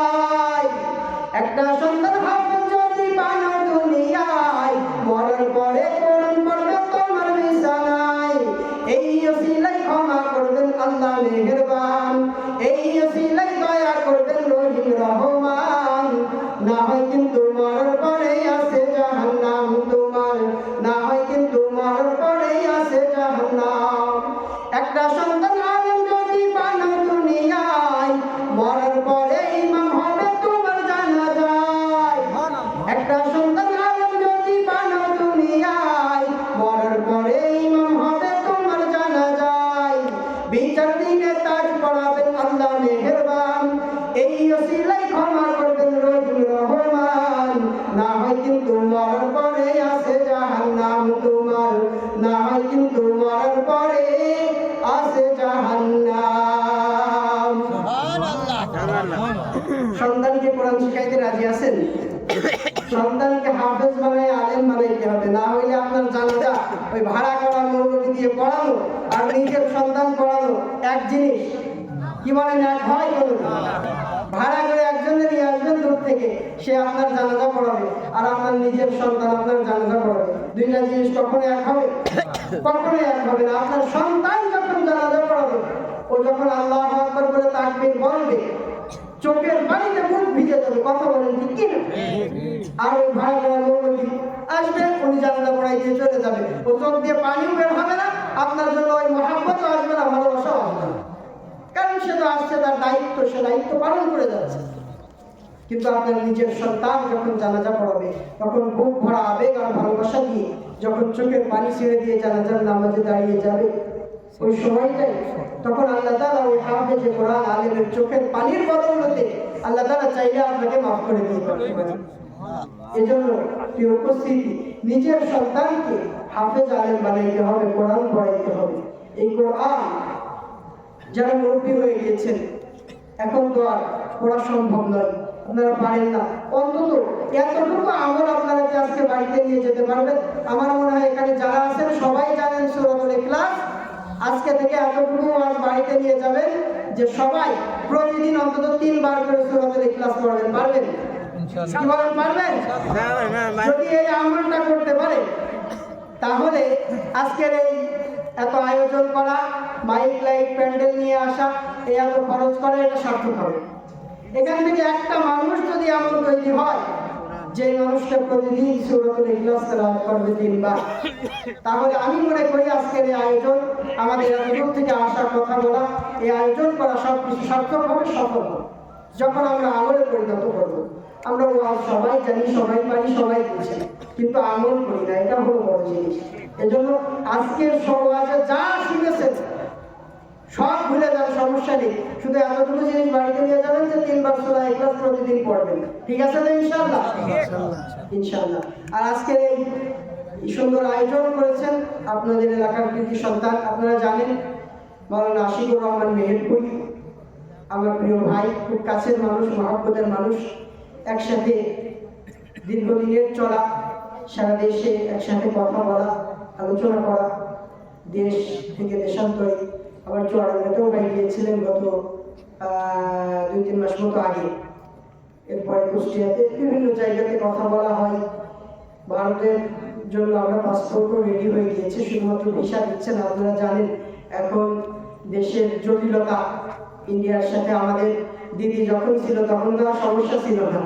মরার পরে আছে জাহান্নাম, তোমার না হয় কিন্তু মরার পরে আছে জাহান্নাম। সন্তানকে কোরআন শিখাইতে রাজি আছেন? সন্তানকে হাফেজ বানাই আলেম বানাইতে হবে, না হইলে আপনার জানাজা ওই ভাড়া করা মৌলবি দিয়ে পড়ানো আর নিজের সন্তান পড়ানো এক জিনিস। কি বলেন, এক হয়? বলুন। ভাড়া করে একজনে নিয়ে আসবেন দূর থেকে, সে আপনার জানাজা পড়াবে আর আপনার নিজের সন্তান আপনার জানাজা পড়াবে। দুইটা জিনিস কখনো এক হবে? কখনোই এক হবে না। আপনার সন্তান যখন জানাজা পড়াবে, ও যখন আল্লাহু আকবার বলে তাকবীর বলবে, চোখের পানিতে মুখ ভিজে যাবে। কথা বলেন ঠিক কি না? আর ওই ভাড়া করা মৌলবি আসবে, উনি জানাজা পড়াই দিয়ে চলে যাবে। ও চোখ দিয়ে পানিও বের হবে না, আপনার জন্য ওই মহাব্বতও আসবে না, ভালোবাসাও আসবে না। কারণ সে তো আসছে তার দায়িত্ব, সে দায়িত্ব পালন করে যাচ্ছে। কিন্তু আপনার নিজের সন্তান যখন জানাজা পড়াবে, তখন বুক ভরা আবেগ আর ভালোবাসা দিয়ে যখন চোখের পানি ছেড়ে দিয়ে জানাজার নামাজে দাঁড়িয়ে যাবে, ওই সময়টাই তখন আল্লাহ তাআলা ওই হাফেজে কোরআন আলেমের চোখের পানির বদৌলতে আল্লাহ তাআলা চাইলে আপনাকে মাফ করে দিতে পারেন। এজন্য প্রিয় উপস্থিতি, নিজের সন্তানকে হাফেজ আলেম বানাইতে হবে, কোরআন পড়াইতে হবে। এই কোরআন যারা মুরব্বী হয়ে গিয়েছেন, এখন তো আর পড়া সম্ভব নয়, আপনারা পারেন না, অন্তত এতটুকু আমল আপনারা কি আজকে বাড়িতে নিয়ে যেতে পারবেন? আমার মনে হয় এখানে যারা আছেন সবাই জানেন সূরাতুল ইখলাস। আজকে থেকে এতটুকু আজ বাড়িতে নিয়ে যাবেন যে সবাই প্রতিদিন অন্তত 3 বার করে সূরাতুল ইখলাস পড়বেন। পারবেন? কি বলেন, পারবেন? যদি এই আমলটা করতে পারে, তাহলে আজকের এই এত আয়োজন করা, মাইক লাইট প্যান্ডেল নিয়ে আসা, এই এত খরচ করে, এটা সার্থক হবে। এখান থেকে একটা মানুষ যদি এমন তৈরি হয় যে মানুষটা প্রতিদিন সূরাতুল ইখলাস তেলাওয়াত করবে 3 বার, তাহলে আমি মনে করি আজকের এই আয়োজন, আমাদের এত দূর থেকে আসা, কথা বলা, এই আয়োজন করা সব কিছু সার্থক হবে, সফল হবে যখন আমরা আমলে পরিণত করবো। আমরা ওয়াজ সবাই জানি, সবাই পারি, সবাই বুঝি, কিন্তু আমল করি না, এটা হলো বড় জিনিস। এজন্য আজকের সমাজে যা শুনেছেন সব ভুলে যান, সমস্যা নেই। শুধু এতটুকু জিনিস বাড়িতে নিয়ে যাবেন যে 3 বার সূরা ইখলাস প্রতিদিন পড়বেন। ঠিক আছে তো? ইনশাআল্লাহ, ইনশাআল্লাহ। আর আজকের এই সুন্দর আয়োজন করেছেন আপনাদের এলাকার কৃতি সন্তান, আপনারা জানেন মাওলানা আশিকুর রহমান মেহেরপুরি, আমার প্রিয় ভাই, খুব কাছের মানুষ, মহব্বতের মানুষ। একসাথে দীর্ঘদিনের চলা, সারা দেশে একসাথে কথা বলা, আলোচনা করা, দেশ থেকে দেশান্তরে, আবার চুয়াডাঙ্গাতেও ভাই গিয়েছিলেন গত 2-3 মাস মতো আগে। এরপরে কুষ্টিয়াতে বিভিন্ন জায়গাতে কথা বলা হয়। ভারতের জন্য আমরা পাসপোর্টও রেডি হয়ে গিয়েছে, শুধুমাত্র ভিসা দিচ্ছেন। আপনারা জানেন এখন দেশের জটিলতা, ইন্ডিয়ার সাথে আমাদের দিদি যখন ছিল তখন তো আর সমস্যা ছিল না।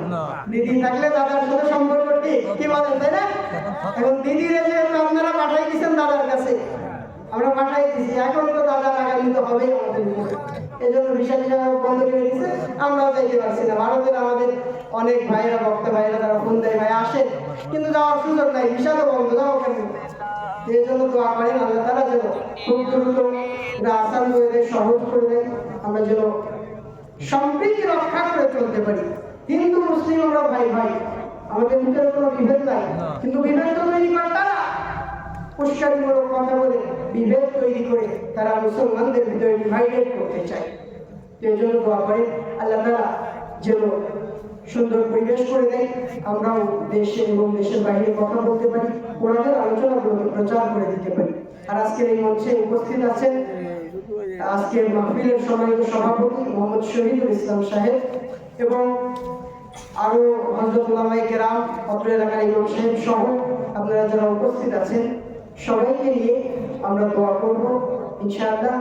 দিদি থাকলে দাদার সাথে সম্পর্ক ঠিক, কি বলেন, তাই না? এখন দিদির যেহেতু আপনারা পাঠাই দিচ্ছেন দাদার কাছে, আমরা পাঠাই দিচ্ছি, এখন তো দাদা রাগান্বিত হবে আমাদের উপরে। এই জন্য ভিসা টিসা বন্ধ করে দিচ্ছে, আমরাও যাইতে পারছি না। ভারতের আমাদের অনেক ভাইয়েরা, বক্তা ভাইয়েরা, তারা ফোন দেয়, ভাই আসে, কিন্তু যাওয়ার সুযোগ নাই, ভিসা তো বন্ধ, যাও কেন? এই জন্য দোয়া করেন আল্লাহ তাআলা যেন খুব দ্রুত এটা আসান করে দেয়, সহজ করে দেয়, আমরা যেন সম্প্রীতি রক্ষা করে চলতে পারি। হিন্দু মুসলিম আমরা ভাই ভাই, আমাদের ভিতরে কোনো বিভেদ নাই, কিন্তু বিভেদ তৈরি করে তারা, উস্কানিমূলক কথা বলে বিভেদ তৈরি করে তারা মুসলমানদের ভিতরে ডিভাইডেড করতে চায়। এই জন্য দোয়া করেন আল্লাহ তাআলা যেন সুন্দর পরিবেশ করে দেয়, আমরাও দেশে এবং দেশের বাইরে কথা বলতে পারি, কোরআনের আলোচনাগুলোকে প্রচার করে দিতে পারি। আর আজকের এই মঞ্চে উপস্থিত আছেন আজকের মাহফিলের সম্মানিত সভাপতি মোহাম্মদ শহীদুল ইসলাম সাহেব এবং আরো হযরত উলামায়ে কেরাম, অত্র এলাকার ইমাম সাহেব সহ আপনারা যারা উপস্থিত আছেন, সবাইকে নিয়ে আমরা দোয়া করব ইনশাআল্লাহ।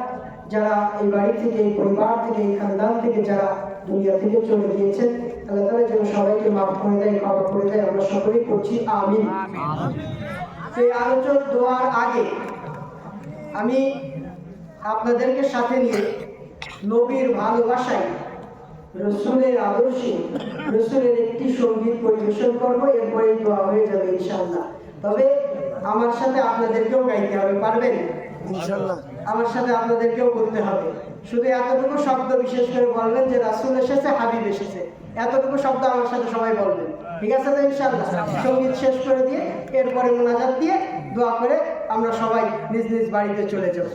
যারা এই বাড়ি থেকে, এই পরিবার থেকে, এই খানদান থেকে যারা দুনিয়া থেকে চলে গিয়েছেন, আল্লাহ তাআলা যেন সবাইকে মাফ করে দেয়, ক্ষমা করে দেয়, আমরা সকলেই করছি আমিন। এই আলোচনা দোয়ার আগে আমি আপনাদেরকে সাথে নিয়ে নবীর ভালোবাসায়, রসুলের আদর্শে, রসুলের একটি সঙ্গীত পরিবেশন করবো, এরপরে দোয়া হয়ে যাবে ইনশাআল্লাহ। তবে আমার সাথে আপনাদেরকেও গাইতে হবে, পারবেন? ইনশাআল্লাহ। আমার সাথে আপনাদেরকেও বলতে হবে। শুধু এতটুকু শব্দ বিশেষ করে বলবেন যে রাসূল এসেছে, হাবিব এসেছে, এতটুকু শব্দ আমার সাথে সবাই বলবেন। ঠিক আছে তো ইনশাআল্লাহ? সঙ্গীত শেষ করে দিয়ে এরপরে মোনাজাত দিয়ে দোয়া করে আমরা সবাই নিজ নিজ বাড়িতে চলে যাব।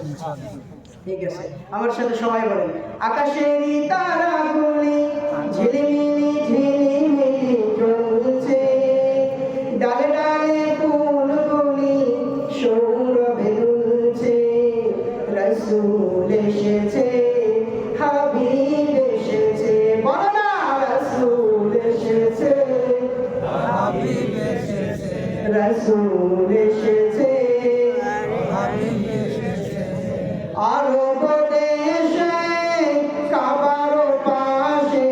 ঠিক আছে, আমার সাথে সবাই বলেন, আকাশেরই তারাগুলি ঝিলিমিলি ঝিলিমিলি জ্বলছে, ডালে ডালে ফুলগুলি সৌরভে দুলছে, রাসূল এসেছে, হাবিব এসেছে, বলো না রাসূল এসেছে, হাবিব এসেছে, রাসূল এসেছে, হাবিব এসেছে। আরব দেশে কাবার পাশে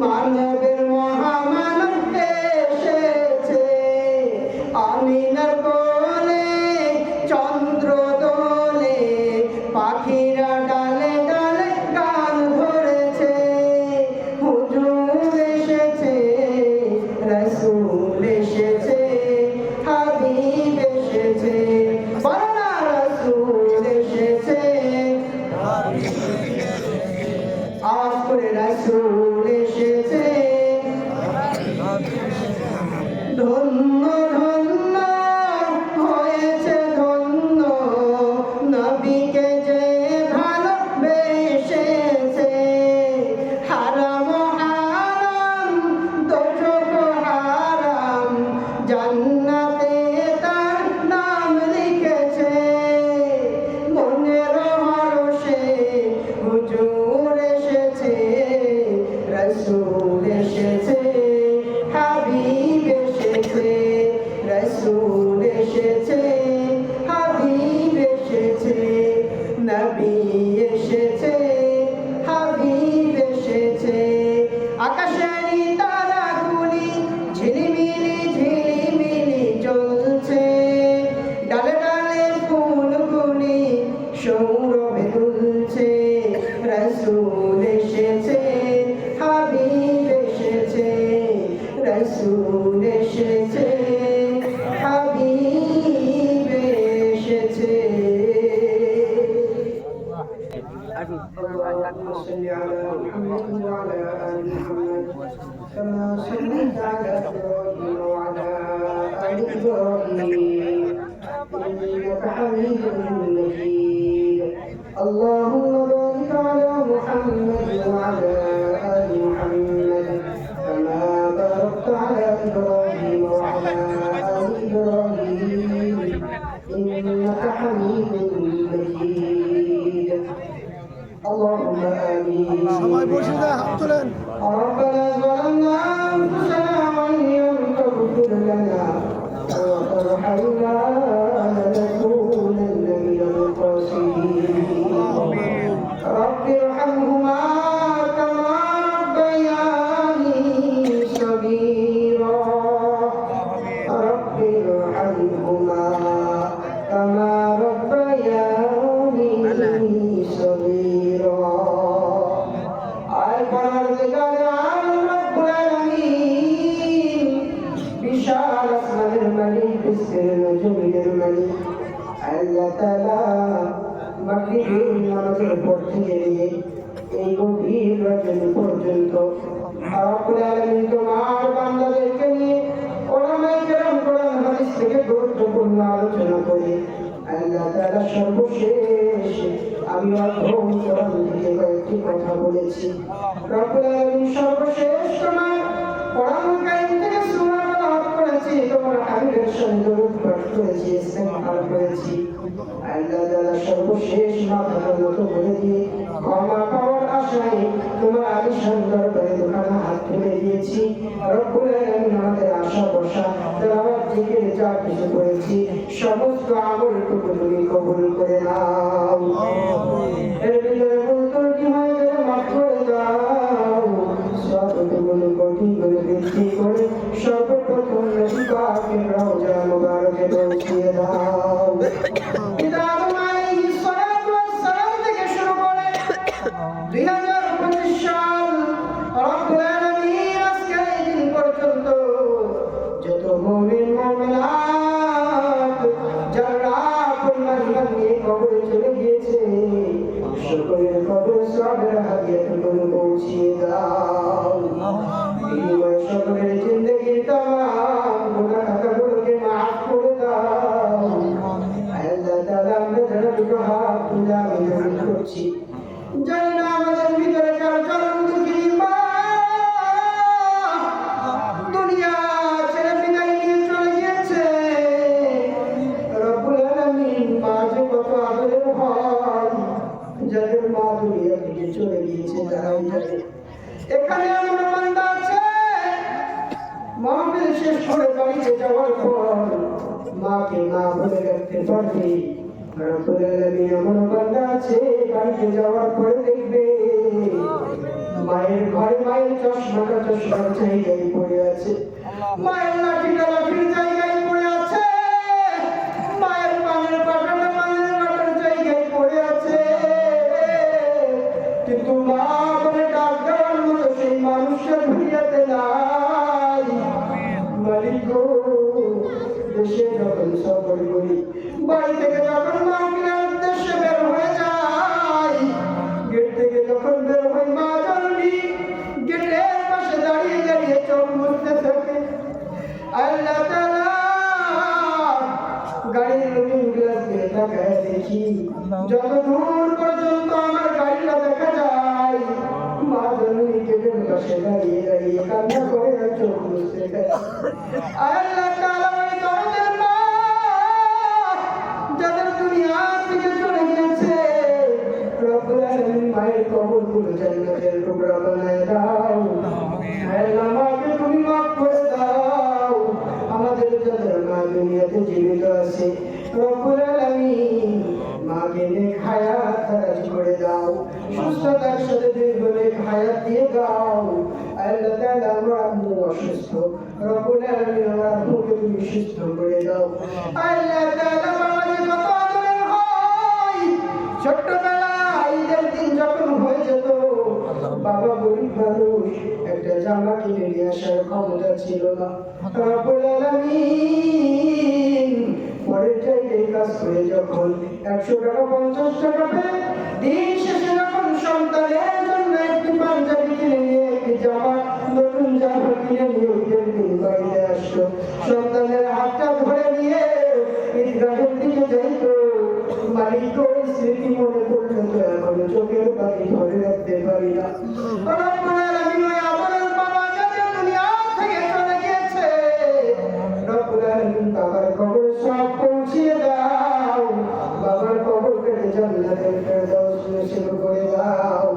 মানবের মহামানব এসেছে, আমিনার কোলে চন্দ্র দোলে, পাখিরা ডালে ডালে গান ধরেছে, হুজুর এসেছে, রাসূল এসেছে, হাবিব এসেছে, বলো না রাসূল এসেছে, হাবিব এসেছে, আওয়াজ করে রাসূল এসেছে, ধন্য ধন্য হয়েছে ধন্য নবীকে যে ভালোবেসেছে, হারাম হারাম দোজখ হারাম জান্নাতে তার নাম লিখেছে, মনের হরষে হুজুর এসেছে, রাসূল এসেছে, হাবিব এসেছে, রাসূল এসেছে, হাবিব এসেছে, নবী এসেছে, হাবিব এসেছে। আকাশেরই তারাগুলি ঝিলিমিলি ঝিলিমিলি জ্বলছে, ডালে ডালে ফুলগুলি সৌরভে দুলছে, রাসূল এসেছে, হাবিব এসেছে, রাসূল এসেছে, হাবিব এসেছে। اللهم صل على محمد وعلى آل محمد كما صليت على إبراهيم وعلى آل إبراهيم إنك حميد مجيد. اللهم بارك على محمد وعلى آل محمد كما باركت على إبراهيم وعلى آل إبراهيم إنك حميد مجيد. اللهم آمين. ربنا ظلمنا أنفسنا وإن لم تغفر لنا وترحمنا لنكونن من الخاسرين. رب ارحمهما كما ربياني صغيرا. رب ارحمهما كما ربياني صغيرا. আয় পরওয়ারদিগার আলম রব্বুল আলামিন, বিশাল আসমানের মালিক, বিস্তীর্ণ জমিনের মালিক আল্লাহ তাআলা, মাগরিবের নামাজের পর থেকে নিয়ে এই গভীর রজনী পর্যন্ত রব্বুল আলামিন তোমার বান্দাদেরকে নিয়ে ওলামায়ে কেরাম কোরআন হাদিস থেকে গুরুত্বপূর্ণ আলোচনা করে আল্লাহ তাআলা সর্বশেষ আমি অধ্যয়ন কোরআন থেকে কয়েকটি কথা বলেছি। রব্বুল আলামিন সর্বশেষ তোমার কোরআন কারীম থেকে সূরা তেলাওয়াত করেছি, তোমার হাবিবের সঙ্গে দরুদ পাঠ করেছি, ইস্তেগফার করেছি। আল্লাহ তাআলা সর্বশেষ মাথা নত করে দিয়ে ক্ষমা পাওয়ার আশায় তোমার আলিশান দরবারে দুখানা হাত তুলে দিয়েছি। রব্বুল আলামিন আমাদের আশা ভরসা তেলাওয়াত জিকির যা কিছু করেছি সমস্ত আমলটুকু তুমি কবুল করে নাও। এর ভিতরে ভুল ত্রুটি হয়ে গেলে মাফ করে দাও। সবগুলো কঠিন করে বৃদ্ধি করে সর্বপ্রথম নবী পাকের রওজা মুবারকে পৌঁছিয়ে দাও। কিতাব আলাইহিস সালাতু ওয়াস সালাম থেকে শুরু করে 2025 সাল রব্বুল আলামিন আজকে এই দিন পর্যন্ত যত মুমিন মুমিনাত যারা পরিমাণ নিয়ে কবরে চলে গিয়েছে সকলের কবর সবের হাদিয়াতুল পৌঁছিয়ে দাও। এই সকলের জিন্দেগি তামাম গুনাহ খাতাগুলোকে মাফ করে দাও। আল্লাহ তাআলা আমরা যারা দুটো হাত তুলে আবেদন করছি, জানি না আমাদের ভিতরে কার চরম দুঃখী মা দুনিয়া ছেড়ে বিদায় নিয়ে চলে গিয়েছে। রব্বুল আলামিন, মা যে কত আদরের হয়, যাদের মা দুনিয়া থেকে চলে গিয়েছে তারাই জানে। এখানে আমার বান্দা আছে, মাহফিল শেষ করে বাড়িতে যাওয়ার পর মাকে মা বলে রাখতে পারবে। রব্বুল আলামিন, আমার বান্দা আছে বাড়িতে যাওয়ার পরে দেখবে মায়ের ঘরে মায়ের চশমাটা চশমার জায়গায় পড়ে আছে, মায়ের লাঠিটা লাঠির জায়গায় পড়ে আছে, মায়ের পানের পাটাটা পানের পাটার জায়গায় পড়ে আছে, কিন্তু মা বলে ডাক দেওয়ার মতো সেই মানুষটা দুনিয়াতে নাই। মালিক গো, দেশে যখন সফর করি, বাড়ি থেকে যখন মাহফিলের উদ্দেশ্যে বের হয়ে যাই, গেট থেকে যখন বের হই, মা জননী গেটের পাশে দাঁড়িয়ে দাঁড়িয়ে চোখ মুছতে থাকে। আল্লাহ তাআলা, গাড়ির লুকিং গ্লাস দিয়ে তাকায় দেখি, যত দূর পর্যন্ত আমার গাড়িটা দেখা যায়, মা জননী গেটের পাশে দাঁড়িয়ে দাঁড়িয়ে কান্না করে আর চোখ মুছতে থাকে। আল্লাহ তাআলা, ওই দরদের মা যাদের দুনিয়া থেকে চলে গেছে, রব্বুল আলামিন মায়ের কবরগুলো জান্নাতের টুকরা বানায় দাও। আল্লাহ, মাকে তুমি মাফ করে দাও। আমাদের যাদের মা দুনিয়াতে জীবিত আছে, রব্বুল আলামিন মাকে নেক হায়াত দারাজ করে দাও, সুস্থতার সাথে দীর্ঘ নেক হায়াত দিয়ে দাও। আল্লাহ তাআলা, আমরা আম্মু অসুস্থ, রব্বুল আলামিন আমার আম্মুকে তুমি সুস্থ করে দাও। আল্লাহ তাআলা, বাবা যে কত আদরের হয়, ছোট্টবেলায় ঈদের দিন যখন হয়ে যেত, বাবা গরিব মানুষ, একটা জামা কিনে নিয়ে আসার ক্ষমতা ছিল না। রব্বুল আলামিন পরের জায়গায় কাজ করে যখন 100 টাকা 50 টাকা পেয়ে দিন শেষে যখন সন্তানের জন্য একটি পাঞ্জাবি কিনে নিয়ে, একটি জামা, নতুন জামা কিনে নিয়ে ঈদের দিন বাড়িতে আসতো, সন্তানের হাতটা ধরে নিয়ে ঈদগাহের দিকে যাইতো, মালিক ওই স্মৃতি মনে পড়লে তো এখন চোখের পানি ধরে রাখতে পারি না। রব্বুল আলামিন, ওই আদরের বাবা যাদের দুনিয়া থেকে চলে গিয়েছে, রব্বুল আলামিন বাবার কবর সব পৌঁছিয়ে দাও, বাবার কবর কেটে জান্নাতের ফেরদাউস নসিব করে দাও।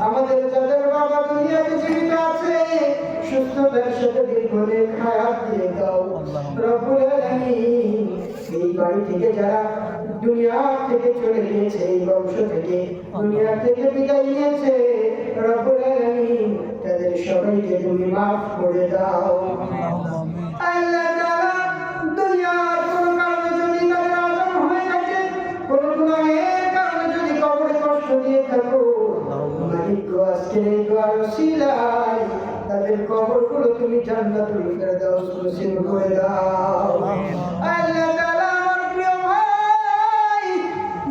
আমাদের যাদের বাবা দুনিয়াতে জীবিত আছে, সুস্থতার সাথে দীর্ঘ নেক হায়াত দিয়ে দাও। রব্বুল আলামিন, এই বাড়ি থেকে যারা দুনিয়া থেকে চলে গিয়েছে, এই বংশ থেকে দুনিয়া থেকে বিদায় নিয়েছে, রব্বুল আলামিন তাদের সবাইকে তুমি মাফ করে দাও। আল্লাহ তাআলা, দুনিয়ার কোনো কারণে যদি তাদের আযাব হয়ে থাকে, কোনো গুনাহের কারণে যদি কবরে কষ্ট দিয়ে থাকো, মালিক গো, আজকের এই দোয়ার ওসিলায় তাদের কবরগুলো তুমি জান্নাতুল ফেরদাউস নসিব করে দাও। আল্লাহ তাআলা, আমার প্রিয় ভাই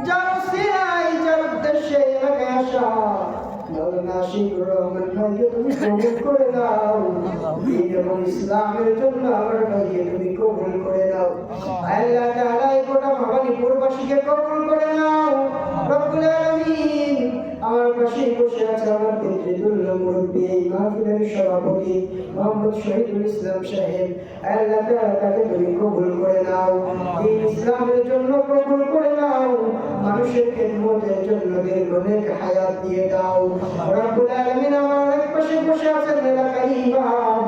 যার ওসিলায়, যার উদ্দেশ্যে এলাকায় আসা মাওলানা আশিকুর রহমান ভাইকে তুমি কবুল করে দাও। দ্বীন এবং ইসলামের জন্য আমার ভাইকে তুমি কবুল করে দাও। আল্লাহ তাআলা, এই গোটা ভবানীপুরবাসীকে কবুল করে নাও। রব্বুল আলামিন, আমার পাশে বসে আছে আমার পিতৃতুল্য মুরব্বী, এই মাহফিলের সভাপতি মোহাম্মদ শহীদুল ইসলাম সাহেব, আল্লাহ তাআলা তাকে তুমি কবুল করে নাও। দ্বীন ইসলামের জন্য কবুল করে নাও, মানুষের খেদমতের জন্য দীর্ঘ নেক হায়াত দিয়ে দাও। রব্বুল আলামিন, আমার এক পাশে বসে আছেন এলাকার ইমাম,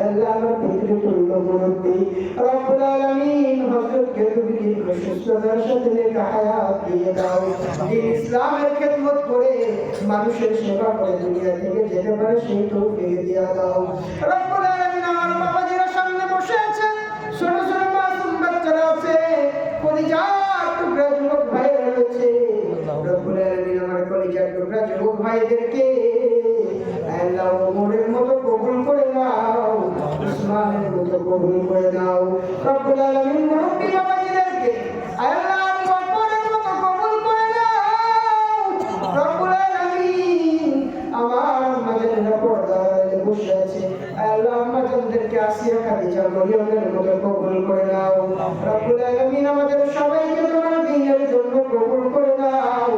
আল্লাহ আমার পিতৃতুল্য মুরব্বী, রব্বুল আলামিন হযরতকে তুমি দীর্ঘ সুস্থতার সাথে নেক হায়াত দিয়ে দাও। দ্বীন ইসলামের খেদমত করে মানুষের সেবা করে দুনিয়া থেকে যেতে পারে সেই তৌফিক দিয়ে দাও। রব্বুল আলামিন, আমার বাবাজিরা সামনে বসে আছে, ছোট ছোট মাসুম বাচ্চারা আছে, কলিজার টুকরা যুবক ভাইরা রয়েছে, রব্বুল আলামিন আমার কলিজার টুকরা যুবক ভাইদেরকে আল্লাহ ওমরের মতো কবুল করে নাও, উসমানের মতো কবুল করে নাও। রব্বুল আলামিন মুরব্বী বাবাজিদেরকে আল্লাহ বকরের মতো কবুল করে নাও। রব্বুল আলামিন, আমার মাঝে পর্দা বসে আছে, আল্লাহ সন্তানদেরকে আসিয়া খাদিজা মরিয়মের মতো কবুল করে নাও রব্বুল আলামিন আমাদের সবাইকে তোমার দ্বীনের জন্য কবুল করে নাও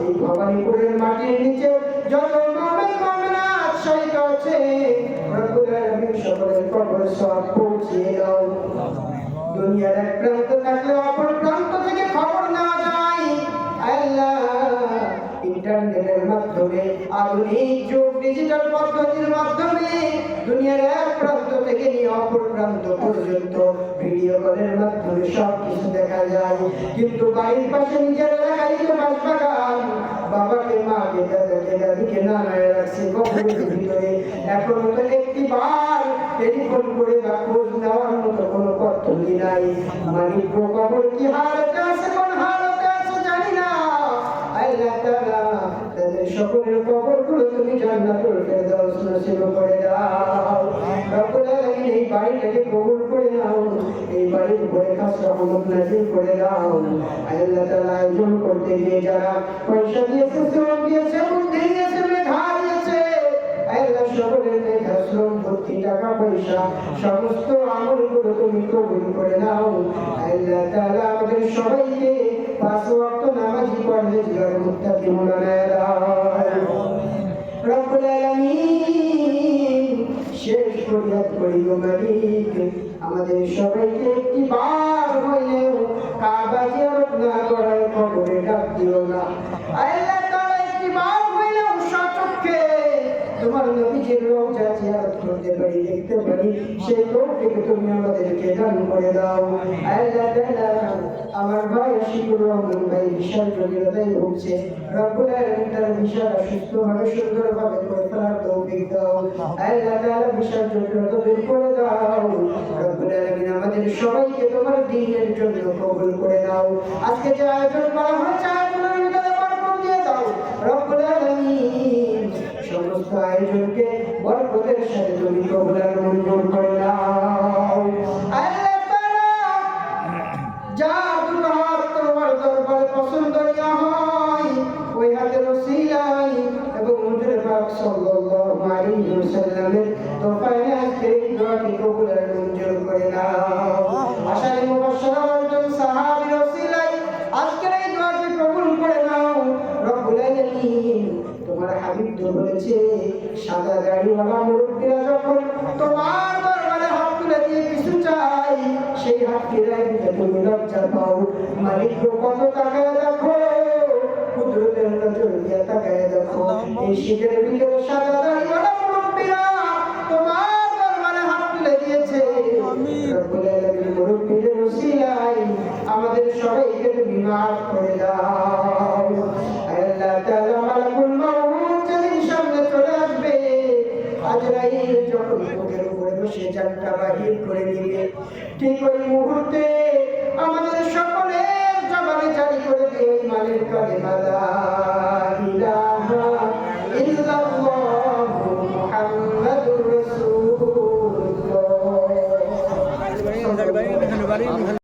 এই ভবানীপুরের মাটির নিচে যত মুমিন মুমিনাত শহীদ আছে রব্বুল আলামিন সকলের কবর সওয়াব পৌঁছিয়ে দাও দুনিয়ার এক প্রান্ত থাকলে অপর প্রান্ত থেকে খবর নেওয়া যায় আল্লাহ ইন্টারনেটের মাধ্যমে আধুনিক যুগ ডিজিটাল পদ্ধতির মাধ্যমে দুনিয়ার এক প্রান্ত থেকে নিয়ে অপর প্রান্ত পর্যন্ত ভিডিও কলের মাধ্যমে সব কিছু দেখা যায় কিন্তু বাড়ির পাশে নিজের এলাকায় তো বাসবাগান বাবাকে মাকে দাদাকে দাদিকে নানায় রাখছে কবরের ভিতরে এখনো তো একটিবার টেলিফোন করে বা খোঁজ নেওয়ার মতো কোনো পদ্ধতি নাই মালিক কবর কি হালতে আছে কোন হালতে আছে জানি না আল্লাহ তাআলা তাদের সকলের কবরগুলো তুমি জান্নাতুল ফেরদাউস নসিব করে দাও রব্বুল আলামিন এই বাড়িটাকে কবুল করে নাও এই বাড়ির উপরে খাস রহমত নাযিল করে দাও আল্লাহ তাআলা আয়োজন করতে গিয়ে যারা পয়সা দিয়েছে শ্রম দিয়েছে বুদ্ধি দিয়েছে মেধা দিয়েছে আল্লাহ সকলের মেধা শ্রম বুদ্ধি টাকা পয়সা সমস্ত আমলগুলো তুমি কবুল করে নাও আল্লাহ তাআলা আমাদের সবাইকে পাঁচ ওয়াক্ত নামাজি পরহেজগার মুত্তাকি বানায় দাও রব্বুল আলামিন শেষ ফরিয়াদ করি গো মালিক আমাদের সবাইকে একটিবার হইলেও কাবা জিয়ারত না করার কবরে ডাক দিও না আল্লাহ তাআলা একটিবার হইলেও সচক্ষে তোমার নবীজির রওজা জিয়ারত করতে পারি দেখতে পারি সেই তৌফিক তুমি আমাদেরকে দান করে দাও আল্লাহ তাআলা আমার ভাই শিকুর রহমান ভাই বিশাল জটিলতায় ভুগছে রব্বুল আলামিন তার বিশাল সুস্থভাবে সুন্দরভাবে করে ফেলার তৌফিক দাও আল্লাহ তাআলা বিশাল জটিলতা দূর করে দাও রব্বুল আলামিন আমাদের সবাইকে তোমার দ্বীনের জন্য কবুল করে নাও আজকে যে আয়োজন করা হয়েছে আয়োজনের ভিতরে বরকত দিয়ে দাও রব্বুল আলামিন সমস্ত আয়োজনকে বরকতের সাথে তুমি কবুল আর মঞ্জুর করে নাও আল্লাহ তাআলা যা দুহাত তোমার দরবারে পছন্দনীয় হয় ওই হাতের ওসিলায় এবং হুজুর পাক সাল্লাল্লাহু আলাইহি ওয়াসাল্লামের তোফায়ে আজকে এই দোয়াটি কবুল আর মঞ্জুর করে নাও আশায়ে মুবাশশারা একজন সাহাবীর ওসিলায় আজকের এই দোয়াটি কবুল করে নাও রব্বুল আলামিন তোমার হাবিব তো বলেছে সাদা দাড়িওয়ালা মুরব্বীরা যখন তোমার দরবারে হাত তুলে দিয়ে কিছু চাই সেই হাত ফিরাই দিতে তুমি লজ্জা পাও মালিক কত তাকায় দেখো কুদরতের নজর দিয়ে তাকায় দেখো এই শীতের ভিতরে সাদা দাড়িওয়ালা মুরব্বীরা তোমার দরবারে হাত তুলে দিয়েছে রব্বুল আলামিন মুরব্বীদের ওসিলায় আমাদের সবাইকে তুমি মাফ করে দাও আল্লাহ তাআলা মালাকুল মাউত যেদিন সামনে চলে আসবে আজরাইল যখন বুকের উপরে বসে জানটা বাহির করে নিবে ঠিক ওই মুহূর্তে আমাদের সকলের জবানে জারি করে দিয়ে ওই মালের কালিমা লা ইলাহা ইল্লাল্লাহু মুহাম্মাদুর রাসূলুল্লাহ